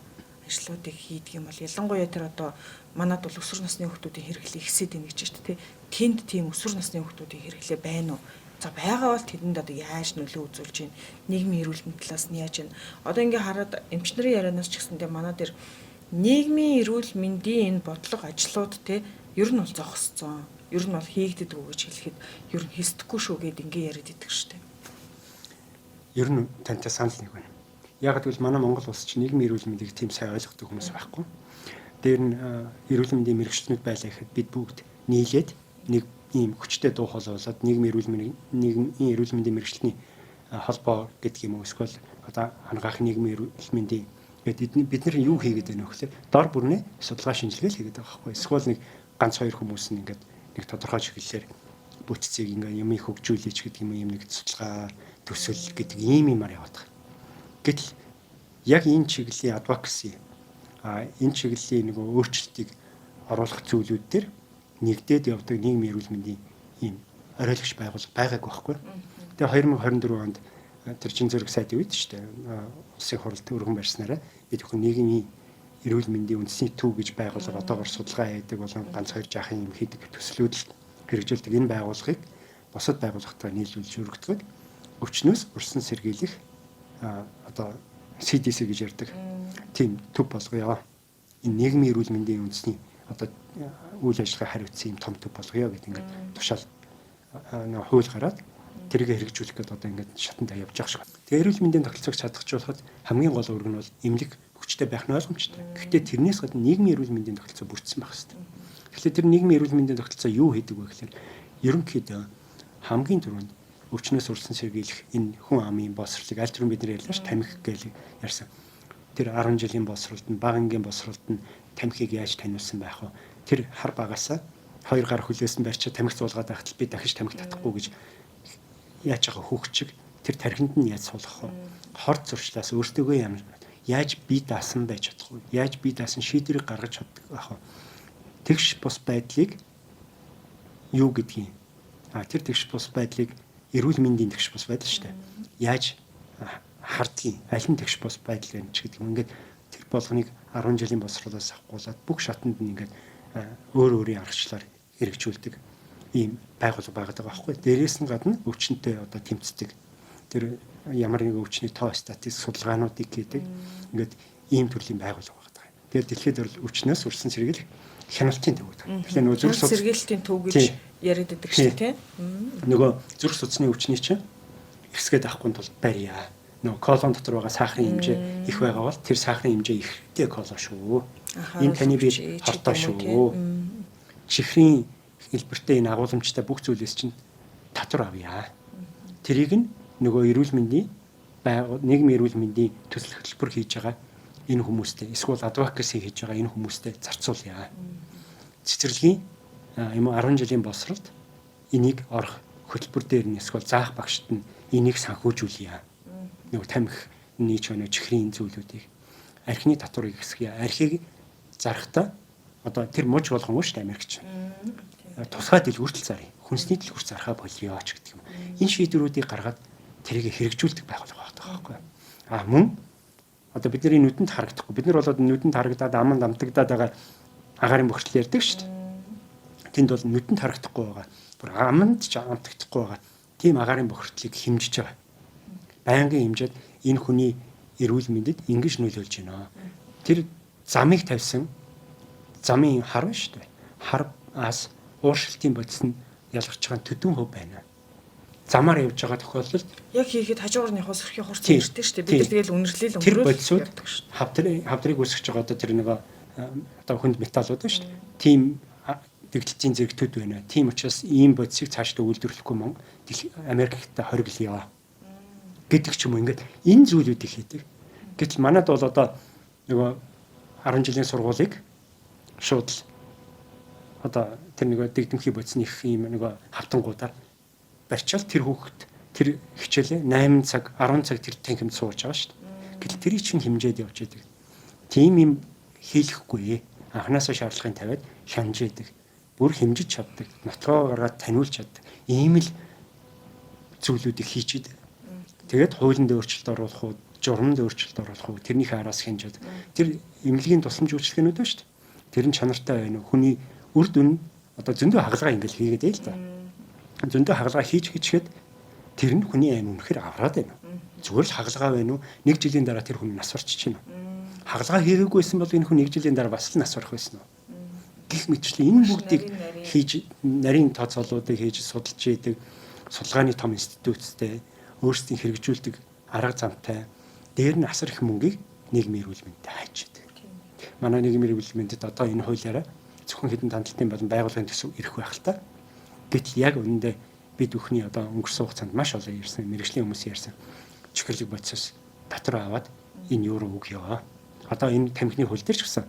ажлуудыг хийдэг юм бол ялангуяа тэр одоо манад бол өсвөр насны хүүхдүүдийн хэрэглээ ихсээд байна гэж байна шүү дээ. Тэнд тийм өсвөр насны хүүхдүүдийн хэрэглээ байна уу? За байгаа бол тэдэнд одоо яаж нөлөө үзүүлж байна? Нийгмийн эрүүл мэндийн талаас нь яаж байна? Одоо ингээ хараад эмчнэрийн ярианаас ч гэсэндээ манай дээр нийгмийн эрүүл мэндийн энэ бодлого ажлууд те ер нь бол зогсцсон. Ер нь бол хийгддэг үү гэж хэлэхэд ер нь хийсдэггүй шүү гэд ингээ яриад идэг шүү дээ. Ер нь тантай санал нэг байна. Яг гэвэл манай Монгол улс чинь нийгмийн эрүүл мэндийг тийм сайн ойлгодог хүмүүс байхгүй. Дээр нь эрүүл мэндийн мэрэгчлэнүүд байлаа гэхэд бид бүгд нийлээд нэг ийм хүчтэй дуу хоолой болоод нийгмийн эрүүл мэндийн мэрэгчлэний холбоо гэдэг юм уу эсвэл одоо хангаах нийгмийн эрүүл мэндийн гэдэг бид нар юу хийгээд байна вэ гэхээр дор бүрнээ судалгаа шинжилгээ хийгээд байгаа байхгүй. Эсвэл нэг ганц хоёр хүмүүс нь ингээд нэг тодорхой чиглэлээр бүтцийг ингээ юмыг хөгжүүлээч гэдэг юм нэг судалгаа төсөл гэдэг ийм юмар яваад байгаа. Гэтэл яг энэ чиглэлийн advocacy энэ чиглэлийн нэг өөрчлөлтийг оруулах зүйлүүд дээр нэгдээд явдаг нийгмийн эрүүл мэндийн ийм оройлагч байгууллага байгаагүй байхгүй. Тэгээ 2024 онд тэр чин зэрэг сайд үед шүү дээ. Улсын хурлд өргөн барьснараа бид бүхэн нийгмийн эрүүл мэндийн үндэсний төв гэж байгууллага одоогор судалгаа хийдэг болон ганц хоёр жаахан юм хийдэг төслүүд л хэрэгжүүлдэг энэ байгууллагыг бусад байгууллагатай нийлүүлж өргөдөг. Өвчнөөс урьдчилан сэргийлэх одоо CDC гэж ярьдаг. Тийм төв болгоё. Энэ нийгмийн эрүүл мэндийн үндэсний одоо үйл ажиллагаа хариуцсан юм том төв болгоё гэдэг ингээд тушаал нэг хууль гараад тэрийг хэрэгжүүлэх гэдэг одоо ингээд шатанд явж байгаа шиг. Тэгээ эрүүл мэндийн тогтолцоог чадахжуулахад хамгийн гол үүрэг нь бол эмнэлэг хүчтэй байх нь ойлгомжтой. Гэхдээ тэрнээс гадна нийгмийн эрүүл мэндийн тогтолцоо бүрдсэн байх хэрэгтэй. Тэгэхээр тэр нийгмийн эрүүл мэндийн тогтолцоо юу хийдэг вэ гэхээр ерөнхийдөө хамгийн түрүүнд өвчнөөс урьдчилан сэргийлэх энэ хүн амын боловсролыг аль түрүүнд бид нар ярьлаа ш тамхи гэж ярьсан. Тэр 10 жилийн боловсролд нь багангийн боловсролд нь тамхиг яаж таниулсан байх вэ? Тэр хар багасаа 2 гар хөлөөсөн барьчаа тамхи зуулгаад байхад би дахиж тамхи татахгүй гэж яаж байгаа хүүхчиг тэр тархинд нь яаж суулгах вэ? Хорт зуршлаас өөртөөгөө яаж бие даасан байж чадах вэ? Яаж бие даасан шийдвэрийг гаргаж чаддаг байх вэ? Тэгш бус байдлыг юу гэдгийг тэр тэгш бус байдлыг эрүүл мэндийн тэгш бус байдал шүү дээ. Яаж хардгийг аль нь тэгш бус байдал вэ ч гэдэг юм. Ингээд тэр болгоныг 10 жилийн боловсролоос авахгүйгээд бүх шатанд нь ингээд өөр өөрийн аргачлалаар хэрэгжүүлдэг ийм байгууллага байгаад байгаа байхгүй. Дээрээс нь гадна өвчнөдөө одоо тэмцдэг. Тэр ямар нэг өвчний тоо статистик судалгаануудыг хийдэг. Ингээд ийм төрлийн байгууллага байгаа. Тэгээд дэлхийд бол өвчнөөс урьдчилан сэргийлэх хяналтын төв гэдэг. Тэгэхээр нөгөө зүрх судас сэргийлтийн төв гэж яриад байдаг шүү дээ, тийм. Нөгөө зүрх судасны өвчний чинь ихсгээд авахгүй тул барьяа. Нөгөө колон дотор байгаа сахарын хэмжээ их байгаа бол тэр сахарын хэмжээ ихтэй колон шүү. Энэ таны бие хортой шүү. Чихрийн хэлбэртэй энэ агуулмжтай бүх зүйлээс чинь татвар авъя. Тэрийг нь нөгөө эрүүл мэндийн нийгмийн эрүүл мэндийн төсөл хөтөлбөр хийж байгаа энэ хүмүүстэй эсвэл адвокаси хийж байгаа энэ хүмүүстэй зарцуулъя. Цэцэрлэгийн 10 жилийн боловсролд энийг орох хөтөлбөр дээр нь эсвэл заах багшд нь энийг санхүүжүүлъя. Нөгөө тамхины ч өнөө чихрийн зүйлүүдийг архины татварыг хэсгийа. Архийг зарахтаа одоо тэр мууч болгон шүү дээ Америкч. Тусгай дэлгүүртэл зарыг. Хүнсний дэлгүүр зархаа болёо ч гэдэг юм. Энэ шийдвэрүүдийг гаргаад тэрийг хэрэгжүүлдэг байгууллага байгаа байхгүй. Мөн одоо бидний нүдэнд харагдахгүй. Бид нар болоод нүдэнд харагдаад аманд амтагдаад байгаа агаарын бохирдол ярьдаг шүү дээ. Тэнд бол нүдэнд харагдахгүй байгаа. Бүр аманд ч амтагдахгүй байгаа. Тийм агаарын бохирдлыг хэмжиж байгаа. Байнгын хэмжээд энэ хүний эрүүл мэндэд ингэж нөлөөлж байна. Тэр замыг тавьсан замын хар байна шүү дээ. Хараас ууршилтын бодис нь ялгарч байгаа төдөн хөв байна. Замаар явж байгаа тохиолдолд яг хийхэд хажуугаар нь хос өрхийн хурц ирдэг шүү дээ. Бид нар тэгэл үнэрлэл тэр бодисууд хавдрыг үүсгэж байгаа одоо тэр нэг одоо хүнд металлууд шүү дээ. Тийм дэглэлтийн зэрэгтүүд байна. Тийм учраас ийм бодисыг цаашдаа үйлдвэрлэхгүй мөн Америкт хориглоё гэдэг ч юм уу ингээд энэ зүйлүүдийг хийдэг. Гэтэл манайд бол одоо нөгөө 10 жилийн сургуулийг шууд л одоо тэр нэг дэгдэмхий бодисны их юм нөгөө хавтангуудаар барьчаал тэр хүүхэд тэр хичээлээ 8 цаг 10 цаг тэр танхимд сууж байгаа шүү дээ. Гэтэл тэрийг чинь хэмжээд явж байдаг. Тийм юм хийлэхгүй. Анханасаа шаардлагын тавиад хянжээдэг. Бүр хэмжиж чаддаг. Нотлогоо гаргаад таниулж чаддаг. Ийм л зүйлүүдийг хийж идэг. Тэгээд хуулинд өөрчлөлт оруулах уу, журамд өөрчлөлт оруулах уу, тэрнийхээ араас хянжаад тэр эмнэлгийн тусламж үйлчлэгэнүүд байна шүү дээ. Тэр нь чанартай байна уу? Хүний үр дүн одоо зөндөө хагалгаа ингээл хийгээд байл та. Зөндөө хагалгаа хийчихэд тэр нь хүний амь үнэхээр авраад байна. Зүгээр л хагалгаа байна уу? 1 жилийн дараа тэр хүн нас барчиж байна. Хагалгаа хийгээгүйсэн бол энэ хүн 1 жилийн дараа бас л нас барах байсан уу? Гэх мэтчлэн энэ бүгдийг хийж нарийн тооцоолуудыг хийж судалж идэг судалгааны том институттэй өөрсдийн хэрэгжүүлдэг арга замтай дээр нь асар их мөнгийг нийгмийн эрүүл мэндэд хайж идэг. Манай нийгмийн эрүүл мэндэд одоо энэ хуулиараа зөвхөн хэдэн тандалтын болон байгууллагын төсөв ирэх байх л та. Гэтэл яг үнэндээ бид бүхний одоо өнгөрсөн хугацаанд маш олон ирсэн мэргэжлийн хүмүүс ярьсан чихэрлэг бодисоос татвар аваад энэ юу руу өгье. Одоо энэ тамхины хууль дээр ч гэсэн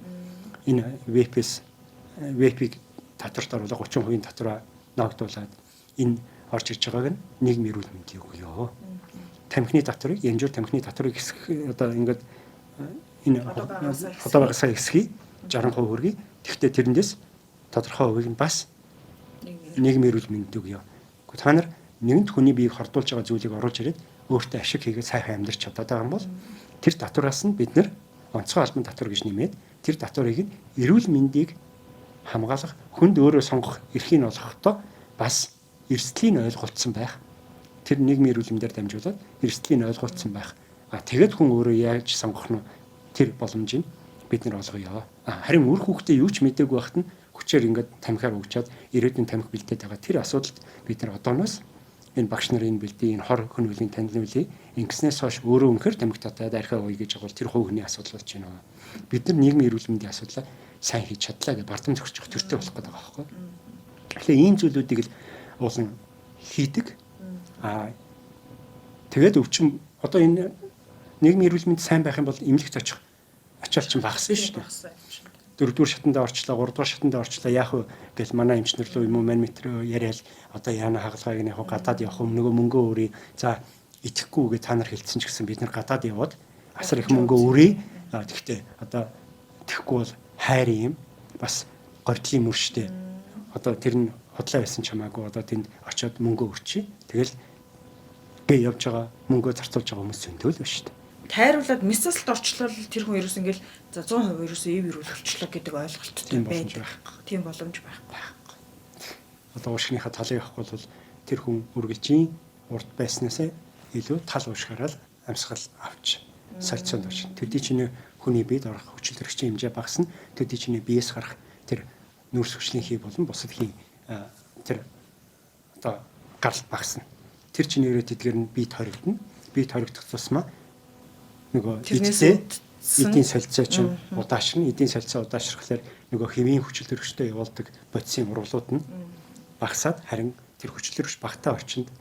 энэ вейпийг татварт оруулах 30% татвараа ногдуулаад энэ орж ирж байгааг нь нийгмийн эрүүл мэндийн өгье. Тамхины татварыг янжуур тамхины татварыг одоо ингээд энэ одоогоосаа хэсгийг 60% хүргэе. Тэгвэл тэрнээс тодорхой хувийг нь бас нийгмийн эрүүл мэндийн өгье. Гэхдээ та нар нэгэнт хүний биеийг хордуулж байгаа зүйлийг оруулж ирээд өөртөө ашиг хийгээд сайхан амьдарч чадаад байгаа юм бол тэр татвараас нь бид нар онцгой албан татвар гэж нэмээд тэр татварыг нь эрүүл мэндийг хамгаалах хүнд өөрөө сонгох эрхийг олгохдоо бас эрсдлийн ойлголцсон байх. Тэр нийгмийн эрүүл мэндээр дамжуулаад эрсдлийн ойлголцсон байх. Тэгээд хүн өөрөө яаж сонгох нь тэр боломжийг бид нар олгоё. Харин үр хүүхдээ юу ч мэдээгүй байхад нь хүчээр ингээд тамхиар өгчаад ирээдүйн тамхи бэлдээд байгаа тэр асуудалд бид нар одооноос энэ багш нарын бэлдээ энэ хор хөнөөлийн танилцуулъя. Ингэснээс хойш өөрөө үнэхээр тамхи татаад архиа ууя гэж байгаа бол тэр хувь хүний асуудал болж байна. Бид нар нийгмийн эрүүл мэндийн асуудлаа сайн хийж чадлаа гэж бардам зөрчих төртөө болох гэдэг байгаа байхгүй. Тэгэхээр ийм зүйлүүдийг л уулан хийдэг. Тэгээд өвчин одоо энэ нийгмийн эрүүл мэнд сайн байх юм бол эмнэлэгт очих ачаал чинь багасна шүү дээ. 4-р шатандаа орчлоо, 3-р шатандаа орчлоо яах вэ гэж манай эмчнэр рүү юм уу манометр яриад одоо яана хагалгааг нь яг гадаад явах юм нөгөө мөнгөө өрий. За итгэхгүй гэж та нар хэлсэн ч гэсэн бид нар гадаад яваад асар их мөнгөө өрий. Тэгвэл одоо тэхгүй бол хайр юм бас гордлын мөрштэй. Одоо тэр нь хотлоо байсан ч хамаагүй одоо тэнд очиод мөнгөө өрчий. Тэгэл гээ явж байгаа мөнгөө зарцуулж байгаа хүмүүс зөндөө л байна шүү дээ. Тайруулаад мессалт орчлол тэр хүн ерөөс ингээл за 100% ерөөсөө ив ирүүл болчлоо гэдэг ойлголттой байдаг. Тийм боломж байхгүй. Одоо уушгийнхаа талыг авахгүй бол тэр хүн үргэлжийн урд байснаас илүү тал уушгаараа амьсгал авч солилцоонд орж. Төдий чинь хүний биед орох хүчил төрөгчийн хэмжээ багасна. Төдий чинь биеэс гарах тэр нүүрс хүчлийн хий болон бусад хий тэр одоо гаралт багасна. Тэр чинь ирээд эдгээр нь биед хоригдно. Биед хоригдох тусмаа нөгөө эдийн солилцоо чинь удаашрна. Эдийн солилцоо удаашрахлаар нөгөө хэвийн хүчил төрөгчтэй явуулдаг бодисын урлууд нь багасаад харин тэр хүчил төрөгч багтаа орчинд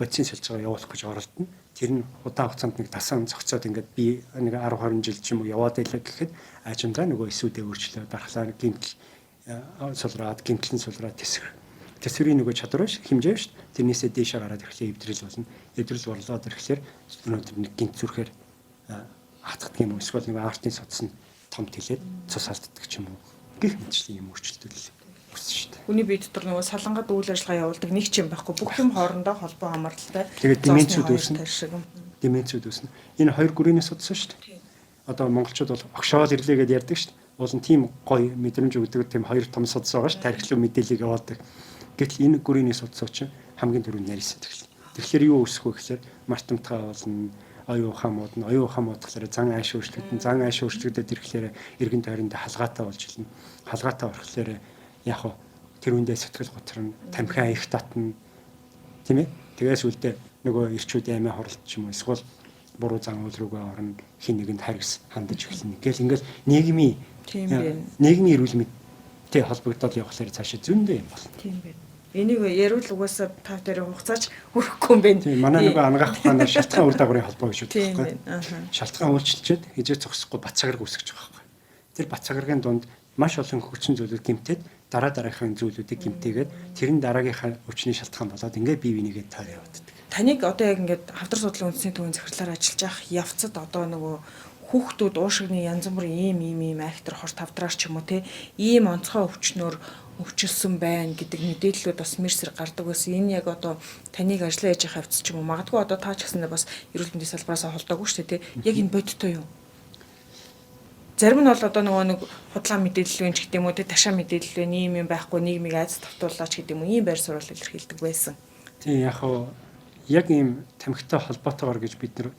бодисын солилцоогоо явуулах гэж оролдоно. Тэр нь удаан хугацаанд нэг тасан зохицоод ингээд би нэг 10-20 жил ч юм уу яваад байлаа гэхэд аажимдаа нөгөө эсүүдээ өөрчлөө дархлаа гимтэл сулраад гимтлэн сулраад тэсвэрийн нөгөө чадвар ш хэмжээ ш тэрнээсээ дээшээ гараад ирэхлээр эвдрэл болно. Эвдрэл борлоод ирэхлээр өнөөдөр нэг гинт зүрхээр хатгах юм уу эсвэл нэг артын судас нь том тэлээд цус алддаг ч юм уу гэх мэтчлийн юм өөрчлөлтөл үүссэн шүү дээ. Хүний бие дотор нөгөө салангад үйл ажиллагаа явуулдаг нэг ч юм байхгүй бүх юм хоорондоо холбоо хамааралтай. Тэгээд деменцүүд үүснэ. Деменцүүд үүснэ. Энэ хоёр гүрээний судас шүү дээ. Одоо монголчууд бол огшоол ирлээ гэдээ ярьдаг шүү дээ. Уул нь тийм гоё мэдрэмж өгдөг тийм хоёр том судас байгаа шүү. Тархилуу мэдээллийг явуулдаг. Гэтэл энэ гүрээний судас чинь хамгийн түрүүнд нарийнсан тэгэхээр. Тэгэхээр юу үүсэх вэ гэхээр мартамтгай болно. Оюун ухаамууд нь оюун ухаамууд гэхээр зан ааш өөрчлөгдөд ирэхлээр эргэн тойронд халгаатай болж ирнэ. Халгаатай орохлоор яг хөө тэр үндэ сэтгэл готрон тамхиа их татна. Тийм ээ. Тэгээс үлдээ нөгөө ирчүүд амиа хорлолт ч юм уу эсвэл буруу зан үйл рүүгээ орно. Хин нэгэнд харгас хандаж эхэлнэ. Ингээл нийгмийн эрүүл мэнд тий холбогдоод явахлаар цаашаа зөндөө юм болно. Тийм байна. Энийг яриул угаасаа та дээр хугацаач хүрэхгүй юм байна. Тийм манай нөгөө ангаах ухаанаар шалтгаан үр дагаврын холбоо гэж Тийм үүдэг байна. байхгүй. Шалтгаан үйлчилчээд хизээ зогсохгүй бацаагараг үүсгэж байгаа байхгүй. Тэр бацаагаргийн дунд маш олон хүчин зүйлүүд гэмтээд дараагийн зүйлүүдийг гэмтээгээд тэрэн дараагийнхаа өчний шалтгаан болоод ингээ бие бинийгээ тойроо явдаг. Таныг одоо яг ингээд хавдар судлалын үндэсний төвийн захирлаар ажиллаж явах явцад одоо нөгөө хүүхдүүд уушигны янз бүрийн ийм актер хорт хавдраар ч юм уу те ийм онцгой өвчнөөр өвчлсөн байна гэдэг мэдээллүүд бас мэрсэр гардаг байсан. Энэ яг одоо таныг ажиллаж явах явц ч юм уу магадгүй одоо таа ч гэсэндээ бас эрүүл мэндийн салбараас холдоогүй шүү дээ те. Яг энэ бодиттой юу? Зарим нь бол одоо нөгөө нэг худлаа мэдээлэл вэ ч гэдэг юм уу те ташаа мэдээлэл вэ ийм юм байхгүй нийгмийг айц тавтуулаач гэдэг юм уу ийм байр суурь илэрхийлдэг байсан. Тийм яг ийм тамхитай холбоотойгоор гэж бид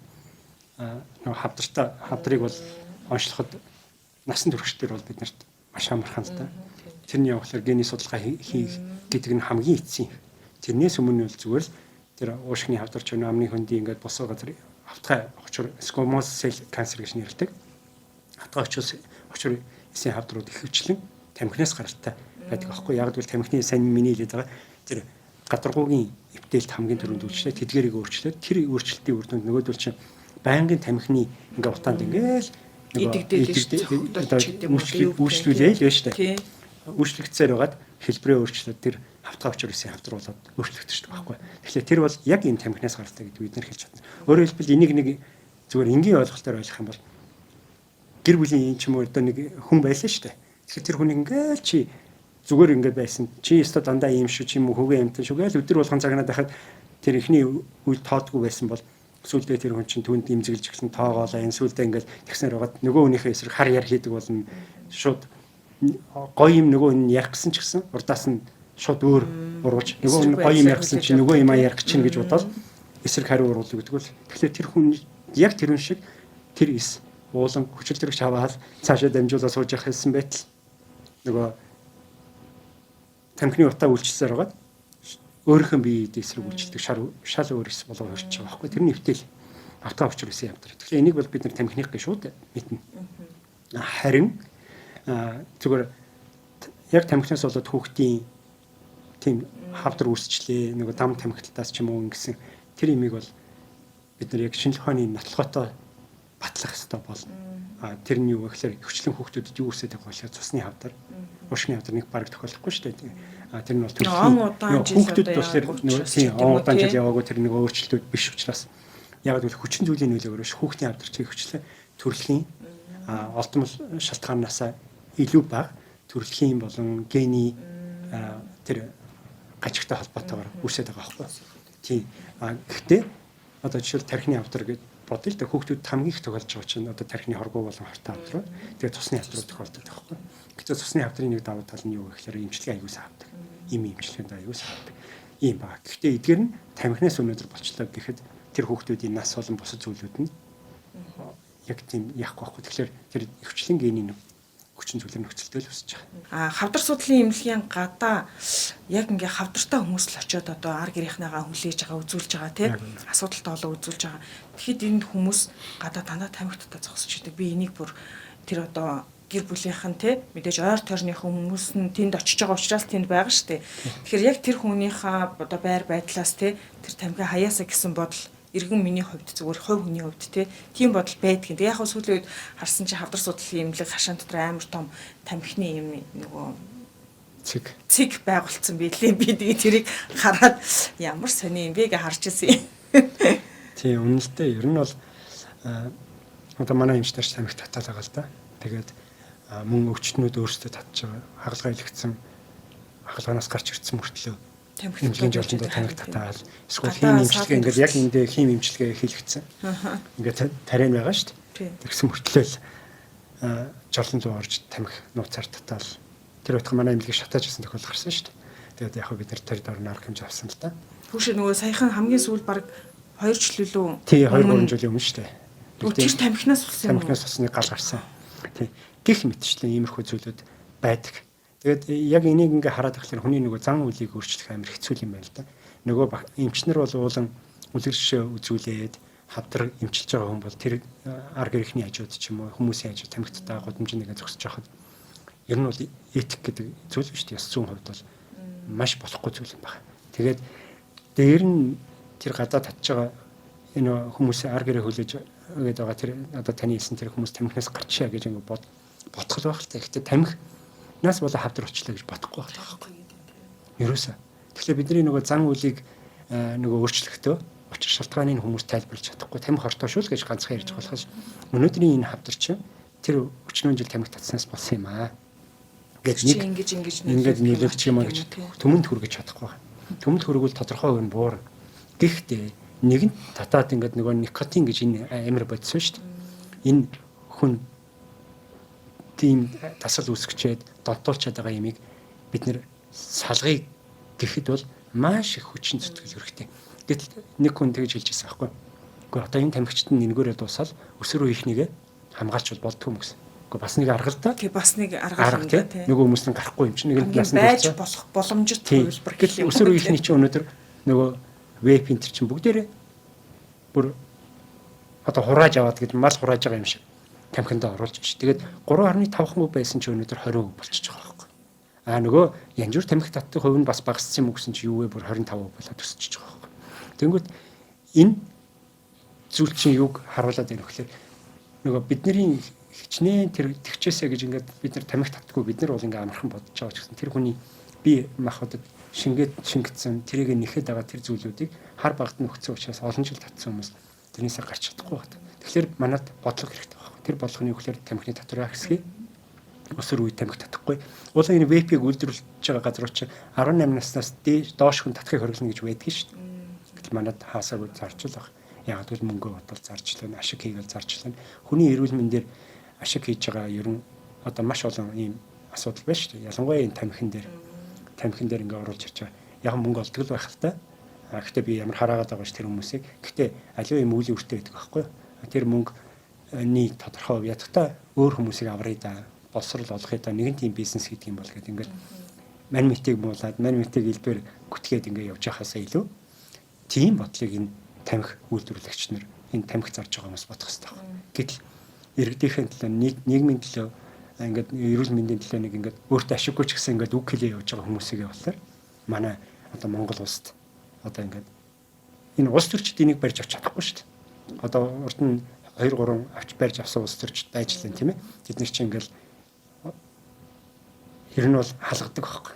нөгөө хавдрыг бол онцлоход насан туршидтэр бол биднэрт маш амархан л да. Тэрний явахлаар гений судалгаа хийх гэдэг нь хамгийн эцсийн. Тэрнээс өмнө бол зүгээр л тэр уушгины хавдарч өнөө амны хөндий ингээд босоо газар хавтгай очор скомоз сел канцер гэж нэрлэдэг. Хавтгай очор эсийн хавдрууд ихэвчлэн тамхинаас гаралтай байдаг аахгүй. Яг л тамхины сайн миний хэлээд байгаа тэр гадаргуугийн эвдэлт хамгийн түрүүнд үйлчлээ тэдгэрийг өөрчлөөд тэр өөрчлөлтийн үр дүнд нөгөөдөл чинь байнгын тамхины ингээ утаанд ингээл үйлчлүүлээ л байж таа. Үйлчлэгдсээр байгаад хэлбэрээ өөрчлөөд тэр хавтгай очросын хавдруулаад өөрчлөгдөж байгаа байхгүй. Тэгэхээр тэр бол яг энэ тамхинаас гаралтай гэдэг бид нар хэлж чадсан. Өөрөөр хэлбэл энийг нэг зүгээр энгийн ойлголтоор ойлгох юм бол гэр бүлийн ч юм уу одоо нэг хүн байлаа шүү дээ. Тэгэхээр тэр хүн ингээл чи зүгээр ингээд байсан. Чи өстө дандаа ийм шүү чи юм уу хөгээ юмтай шүү гээл өдөр болгон цагнаад байхад тэр ихний үйл тоодгүй байсан бол сүүлдээ тэр хүн чинь түнд имзэглэж гисэн тоогоолаа энэ сүүлдээ ингээд тэгснээр байгаад нөгөө хүнийхээ эсрэг хар яр хийдэг болно. Шууд гоё юм нөгөө нь ярих гэсэн ч гэсэн урдаас нь шууд өөр урууж нөгөө нь гоё юм ярих гэсэн чинь нөгөө юм ярих чинь гэж бодоод эсрэг хариу уруулдаг гэдэг бол тэгэхээр тэр хүн яг тэр хүн шиг тэр эс уулан хүчилтэрэгч аваад цаашаа дамжуулаад сууж явах хэлсэн байтал нөгөө тамхины утаа үйлчлсээр байгаад өөрийнхөө биеийг эсрэг үйлчлдэг шал өөр эс болоо хөрч байгаа байхгүй тэрний хөвтөл автаа очросон явдаг. Тэгэхээр энийг бол бид нар тамхиных гэж шууд мэднэ. Харин зүгээр яг тамхинаас болоод хүүхдийн тийм хавдар үүсчлээ нөгөө дам тамхиталтаас ч юм уу ингэсэн тэр имийг бол бид нар яг шинжлэх ухааны нотлохотой батлах хэрэгтэй болно. Тэр нь юу гэхээр хөвчлэн хүүхдүүдэд юу үсээд байгаа вэ? Цусны хавдар, уушгины хавдар нэг бараг тохиолдохгүй шүү дээ. Тэр нь бол төрлийн хүүхдүүд болохоор тийм удаан жил яваагүй тэр нэг өөрчлөлтүүд биш учраас яг л хүчин зүйлийн нөлөөгөөр хүүхдийн хавдар чиг хөвчлээ төрлийн олдмол шалтгаанаас илүү бага төрөлхийн болон гений тэр гажигтай холбоотойгоор үүсээд байгаа байхгүй. Тийм. Гэхдээ одоо жишээл тархины хавдар гэдэг бодъё л да хүүхдүүд хамгийн их тохиолж байгаа чинь одоо тархины хоргоо болон хортой хавдрууд тэгээ цусны хавдрууд тохиолддог байхгүй. Гэхдээ цусны хавдрын нэг давуу тал нь юу гэхээр эмчилгээ аюул савдаг. Им эмчилгээнд аюул савдаг. Ийм баа. Гэхдээ эдгээр нь тамхинаас өнөөдөр болчлоо гэхэд тэр хүүхдүүдийн нас болон бусад зүйлүүд нь яг тийм яахгүй байхгүй. Тэгэхээр тэр хөвчлэн гений хүчин зүйлээр нөхцөлтэй л өсөж байгаа. Хавдар судлалын эмнэлгийн гадаа яг ингээ хавдартай хүмүүс л очиод одоо ар гэрийнхнээгаа хүлээж байгаа, үзүүлж байгаа тий асуудалтай болоо үзүүлж байгаа. Тэгэхэд энэ хүмүүс гадаа дандаа тамхиттай зогсож идэг. Би энийг бүр тэр одоо гэр бүлийнх нь тий мэдээж ойр тойрныхан хүмүүс нь тэнд очиж байгаа учраас тэнд байгаа шүү дээ. Тэгэхээр яг тэр хүнийхээ одоо байр байдлаас тий тэр тамхи хаяасаа гэсэн бодол иргэн миний хувьд зүгээр хувь хүний хувьд тийм бодол байдаг. Яг хөө сүүлийн үед харсан чи хавдар судлалын эмнэлэг хашаан дотор амар том тамхины юм нөгөө цэг байгуулсан билээ. Би тэгээ тэрийг хараад ямар сони юм бэ гэж харж ирсэн юм. Тийм үнэлтэй ер нь бол одоо манай эмчнэрч тамхи татаад байгаа л да. Тэгээд мөн өвчтнүүд өөрсдөө татж байгаа. Хагалгаа илгэсэн хагалгаанаас гарч ирсэн мөртлөө эмчилгээний жолчонд тамхи татаад эсвэл хим эмчилгээ ингээд яг эндээ хим эмчилгээ хийлгэсэн. Ингээд тариан байгаа шүү дээ. Тэгсэн мөртлөө жолонд руу орж тамхи нууцаар татаал тэр байтхан манай эмнэлгийг шатааж ирсэн тохиолдол гарсан шүү дээ. Тэгээд яг бид нар тэр дор нарах хэмжээ авсан л да. Түүшээ нөгөө саяхан хамгийн сүүл баг 2 жил лөө. Тий 2-3 жилийн өмнө шүү дээ. Тэр тамхинаас болсон юм уу? Тамхинаас болсны гал гарсан. Тий гих мэтчлэн иймэрхүү зүйлүүд байдаг. Тэгээд яг энийг ингээ хараад байхлаар хүний нөгөө зан үйлийг өөрчлөх амар хэцүү юм байна л да. Нөгөө эмчнэр бол уулан үлгэршээ үзүүлээд хавдар эмчилж байгаа хүн бол тэр ар гэрхний хажууд ч юм уу хүмүүсийн хажууд тамхиттай гудамжныг зогсож байхад Ер нь бол этик гэдэг зүйл биш үү? Ёс зүйн хувьд бол маш болохгүй зүйл юм байна. Тэгээд дээр нь тэр гадаад татж байгаа энэ хүмүүсийн ар гэрээ хүлээж өгöd байгаа тэр одоо таны хэлсэн тэр хүмүүс тамхинаас гарчаа гэж ингэ бодгол байх л та. Гэхдээ тамхинаас болоо хавдар очлаа гэж бодохгүй байх таахгүй. Ерөөсөө. Тэгэхээр бидний нөгөө зан үлийг нөгөө өөрчлөхдөө учир шалтгааныг хүмүүс тайлбарлаж чадахгүй. Тамхи хортоошул гэж ганцхан ярьж болохоос өнөөдрийн энэ хавдар чинь тэр өчнөө жил тамхи татснаас болсон юм аа. Гэж ингэж нөлөөлж юм аа гэж төмөнд хүргэж чадахгүй байна. Төмөнд хүргүүл тодорхой хувь нь буур. Гэхдээ нэгэн татаад ингээд нөгөө никотин гэж энэ амир бодсон шүү дээ. Энэ хүн тийм тасал үүсгчээд донтуулчаад байгаа юмыг бид нэр салгыг гэхэд бол маш их хүчин зүтгэл хэрэгтэй. Гэтэл нэг хүн тэгж хэлж байсан байхгүй. Гэхдээ одоо энэ тамхичд нь нэгээрээ дуусаад өсвөр үеийнхнийгээ хамгаалч болдгоо юм гэсэн. Гэхдээ бас нэг арга л да. Тий бас нэг арга юм да тий. Нөгөө хүмүүс нь гарахгүй юм чинь нэг нь насны байж болох боломжит хувилбар хэлээ. Өсвөр үеийнхний чинь өнөөдөр нөгөө вейп энэ чинь бүгдээрээ бүр одоо хурааж аваад гэж мал хурааж байгаа юм шиг тамхинд оруулж ш. Тэгээд 3.5% байсан чи өнөөдөр 20% болчихж байгаа байхгүй. Нөгөө янжуур тамхи татдаг хувь нь бас багассан юм гэсэн чи юу вэ? Бүр 25% болоод өсчихөж байгаа байхгүй. Тэнгүүт энэ зүйл чинь юуг харуулад байна вэ гэхээр нөгөө бидний хичнээн тэр тэгчээсэ гэж ингээд бид нар тамхи татдаггүй бид нар бол ингээд амархан бодож байгаа ч гэсэн тэр хүний би махад шингэсэн тэрийг нэхэд байгаа тэр зүйлүүдийг хар багт нөхцөн учраас олон жил татсан хүмүүс тэрнээсээ гарч чадахгүй байна. Тэгэхээр манад бодлого хэрэгтэй байна. Тэр бодлогын үгээр тамхины татвараа хэсгийг өсвөр үе тамхи татахгүй. Уулын энэ вейпийг үйлдвэрлэж байгаа газрууд чинь 18 наснаас доош хүн татахыг хориглоно гэж байдаг шүү дээ. Гэтэл манад хаасаагүй зарж л баг. Яг л мөнгө бодвол зарж лээ, ашиг хийгээл зарж лээ. Хүний эрүүл мэндээр ашиг хийж байгаа ер нь одоо маш олон ийм асуудал байна шүү дээ. Ялангуяа энэ тамхин дээр ингээ оруулж ирж байгаа. Яг мөнгө олдог л байх л та. Гэхдээ би ямар хараагаад байгаа ш тэр хүмүүсийг. Гэхдээ аливаа юм үлийн үртэй байдаг байхгүй юу? Тэр мөнгөний тодорхой хувь ядахта өөр хүмүүсийг аврыг да, боловсрол олохыг да нэгэн тийм бизнес гэдэг юм бол гэдэг ингээд мань мэтийг муулаад мань мэтийг илбэр гүтгээд ингээ явж байхаасаа илүү тийм бодлыг энэ тамхи үйлдвэрлэгч нар энэ тамхи зарж байгаа хүмүүс бодох хэрэгтэй байна. Гэтэл иргэдийнхэн төлөө нийгмийн төлөө ингээд эрүүл мэндийн төлөө нэг ингээд өөртөө ашиггүй ч гэсэн ингээд үг хэлээ явж байгаа хүмүүсийгээ болохоор манай одоо Монгол улсад одоо ингээд энэ улс төрчид энийг барьж авч чадахгүй шүү дээ. Одоо урд нь 2 3 авч барьж авсан улс төрчид байж лээ тийм ээ. Тэд нар чинь ингээд ер нь бол халгадаг байхгүй.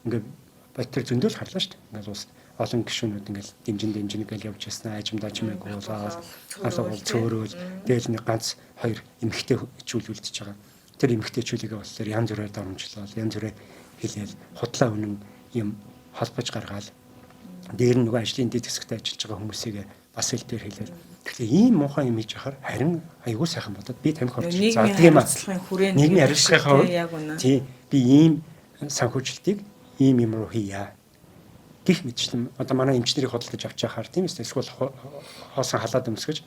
Ингээд байтар зөндөл харлаа шүү дээ. Ингээд улс олон гишүүнүүд ингээд дэмжин гэл явж яснаа ажимдаа чимээг уулаад алга бол цөөрөөл дээл нэг ганц 2 эмэгтэй хичүүл үлдчихэж байгаа. Тэр эмэгтэйчүүлгээ болохоор янз бүрээр дарамжлал, янз бүрээр хэлээл, худлаа үнэн юм холбож гаргаал. Дээр нь нөгөө ажлын дэд хэсэгт ажиллаж байгаа хүмүүсийг бас ил дээр хэлээл. Тэгэхээр ийм муухай юм хийж ахаар харин аягүй сайхан бодоод би тамхи орж заадаг юм аа. Нийгмийн харилцааны тий би ийм санхүүжилтийг ийм юм руу хийя. Гэх мэтчлэн одоо манай эмчнэрийг хөдөлгөж авч яхаар тийм ээ эсвэл хоосон халаад өмсгөж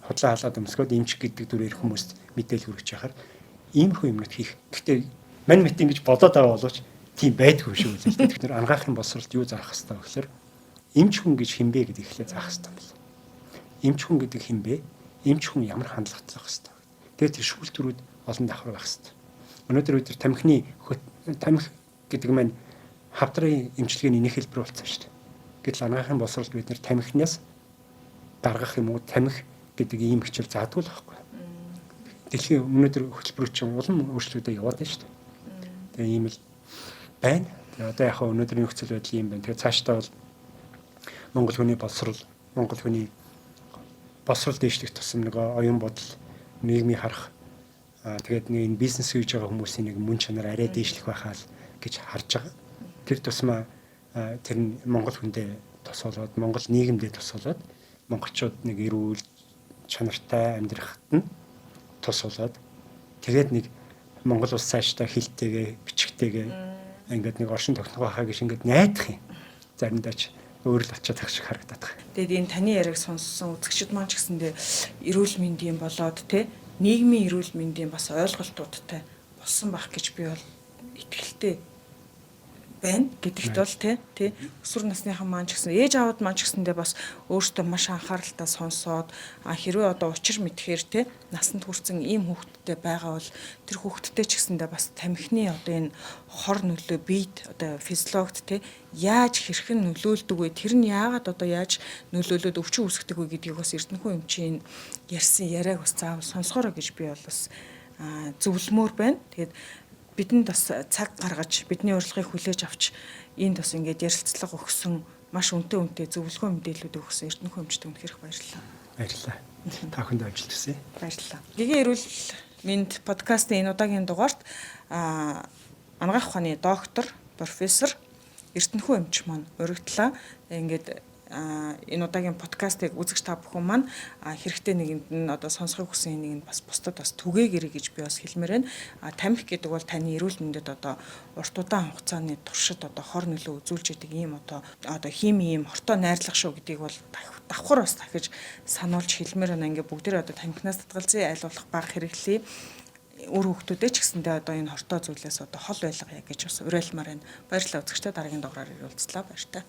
худлаа халаад өмсгөөд эмч гэдэг дүрээр хүмүүст мэдээлэл хүргэж яхаар иймэрхүү юмнууд хийх. Гэхдээ мань мэт ингэж бодоод байгаа боловч тийм байдгүй шүү дээ. Тэгэхээр ангаахын босролт юу заах хэвээр вэ гэхээр эмч хүн гэж хинбэ гэдэг ихлэ заах хэвээр байна. Эмч хүн гэдэг хинбэ? Эмч хүн ямар хандлагатай байх хэвээр. Тэгээд тэр шүүлтүрүүд олон давхар байх хэвээр. Өнөөдөр бид тамхи гэдэг маань хавдрын эмчилгээний нэг хэлбэр болсон шүү дээ. Гэтэл ангаахын босролт бид нэр тамхинаас гаргах юм уу тамхи гэдэг ийм хичээл заадгүй л байхгүй. Дэлхийн өнөөдөр хөтөлбөр чинь улам өөрчлөлтөд яваад байна шүү дээ. Тэгээ ийм л байна. Тэгээ одоо яг өнөөдрийн нөхцөл байдал юм байна. Тэгээ цаашдаа бол Монгол хүний босрол дэвшлэх тусам нэг оюун бодол нийгмийн харах тэгээд нэг энэ бизнес хийж байгаа хүмүүсийн нэг мөн чанар арай дээшлэх байхаа л гэж харж байгаа. Тэр тусмаа тэр нь Монгол хүндээ тос болоод Монгол нийгэмдээ тос болоод монголчууд нэг эрүүл чанартай амьдрахад нь тус болоод тэгээд нэг Монгол улс цаашдаа хилтэйгээ бичгтэйгээ ингээд нэг оршин тогтнох байхаа гэж ингээд найдах юм. Заримдаа ч өөр л очиад тах шиг харагдаад байна. Тэгээд энэ таны яриаг сонссон үзэгчид маань ч гэсэндээ эрүүл мэндийн болоод те нийгмийн эрүүл мэндийн бас ойлголтуудтай болсон байх гэж би бол итгэлтэй байна гэдэгт бол тий өсвөр насныхан маань ч гэсэн ээж аавд маань ч гэсэндээ бас өөртөө маш анхааралтай сонсоод хэрвээ одоо учир мэдхээр тий насанд хүрсэн ийм хүүхэдтэй байгаа бол тэр хүүхэдтэй ч гэсэндээ бас тамхины одоо энэ хор нөлөө биед одоо физиологт тий яаж хэрхэн нөлөөлдөг вэ? Тэр нь яагаад одоо яаж нөлөөлөд өвчин үүсгдэг вэ гэдгийг бас Эрдэнэхүй эмчийн ярьсан яриаг бас заавал сонсгоорой гэж би бол бас зөвлөмөр байна. Тэгээд бидэнд бас цаг гаргаж бидний урилгыг хүлээж авч энд бас ингээд ярилцлага өгсөн маш үнэтэй зөвлөгөө мэдээлэлүүд өгсөн Эрдэнэхүй эмчт үнэхээр их баярлалаа. Баярлалаа. Та бүхэнд амжилт хүсье. Баярлалаа. Гэгээ эрүүл мэнд подкастын энэ удаагийн дугаарт анагаах ухааны доктор, профессор Эрдэнэхүй эмч маань урагдлаа. Ингээд энэ удаагийн подкастыг үзэгч та бүхэн маань хэрэгтэй нэгэнд нь одоо сонсохыг хүсэн нэгэнд бас бусдад бас түгээгэрэй гэж би бас хэлмээр байна. Тамхи гэдэг бол таны эрүүл мэндэд одоо урт удаан хугацааны туршид одоо хор нөлөө үзүүлж идэг ийм одоо хими ийм хортой найрлах шүү гэдгийг бол давхар бас дахиж сануулж хэлмээр байна. Ингээ бүгдээ одоо тамхинаас татгалзын айлуулах бага хэрэглэе. Өөр хүүхдүүдээ ч гэсэндээ одоо энэ хортой зүйлээс одоо хол байлгая гэж бас уриалмаар байна. Баярлалаа үзэгчдээ дараагийн дугаараар уулзлаа баяртай.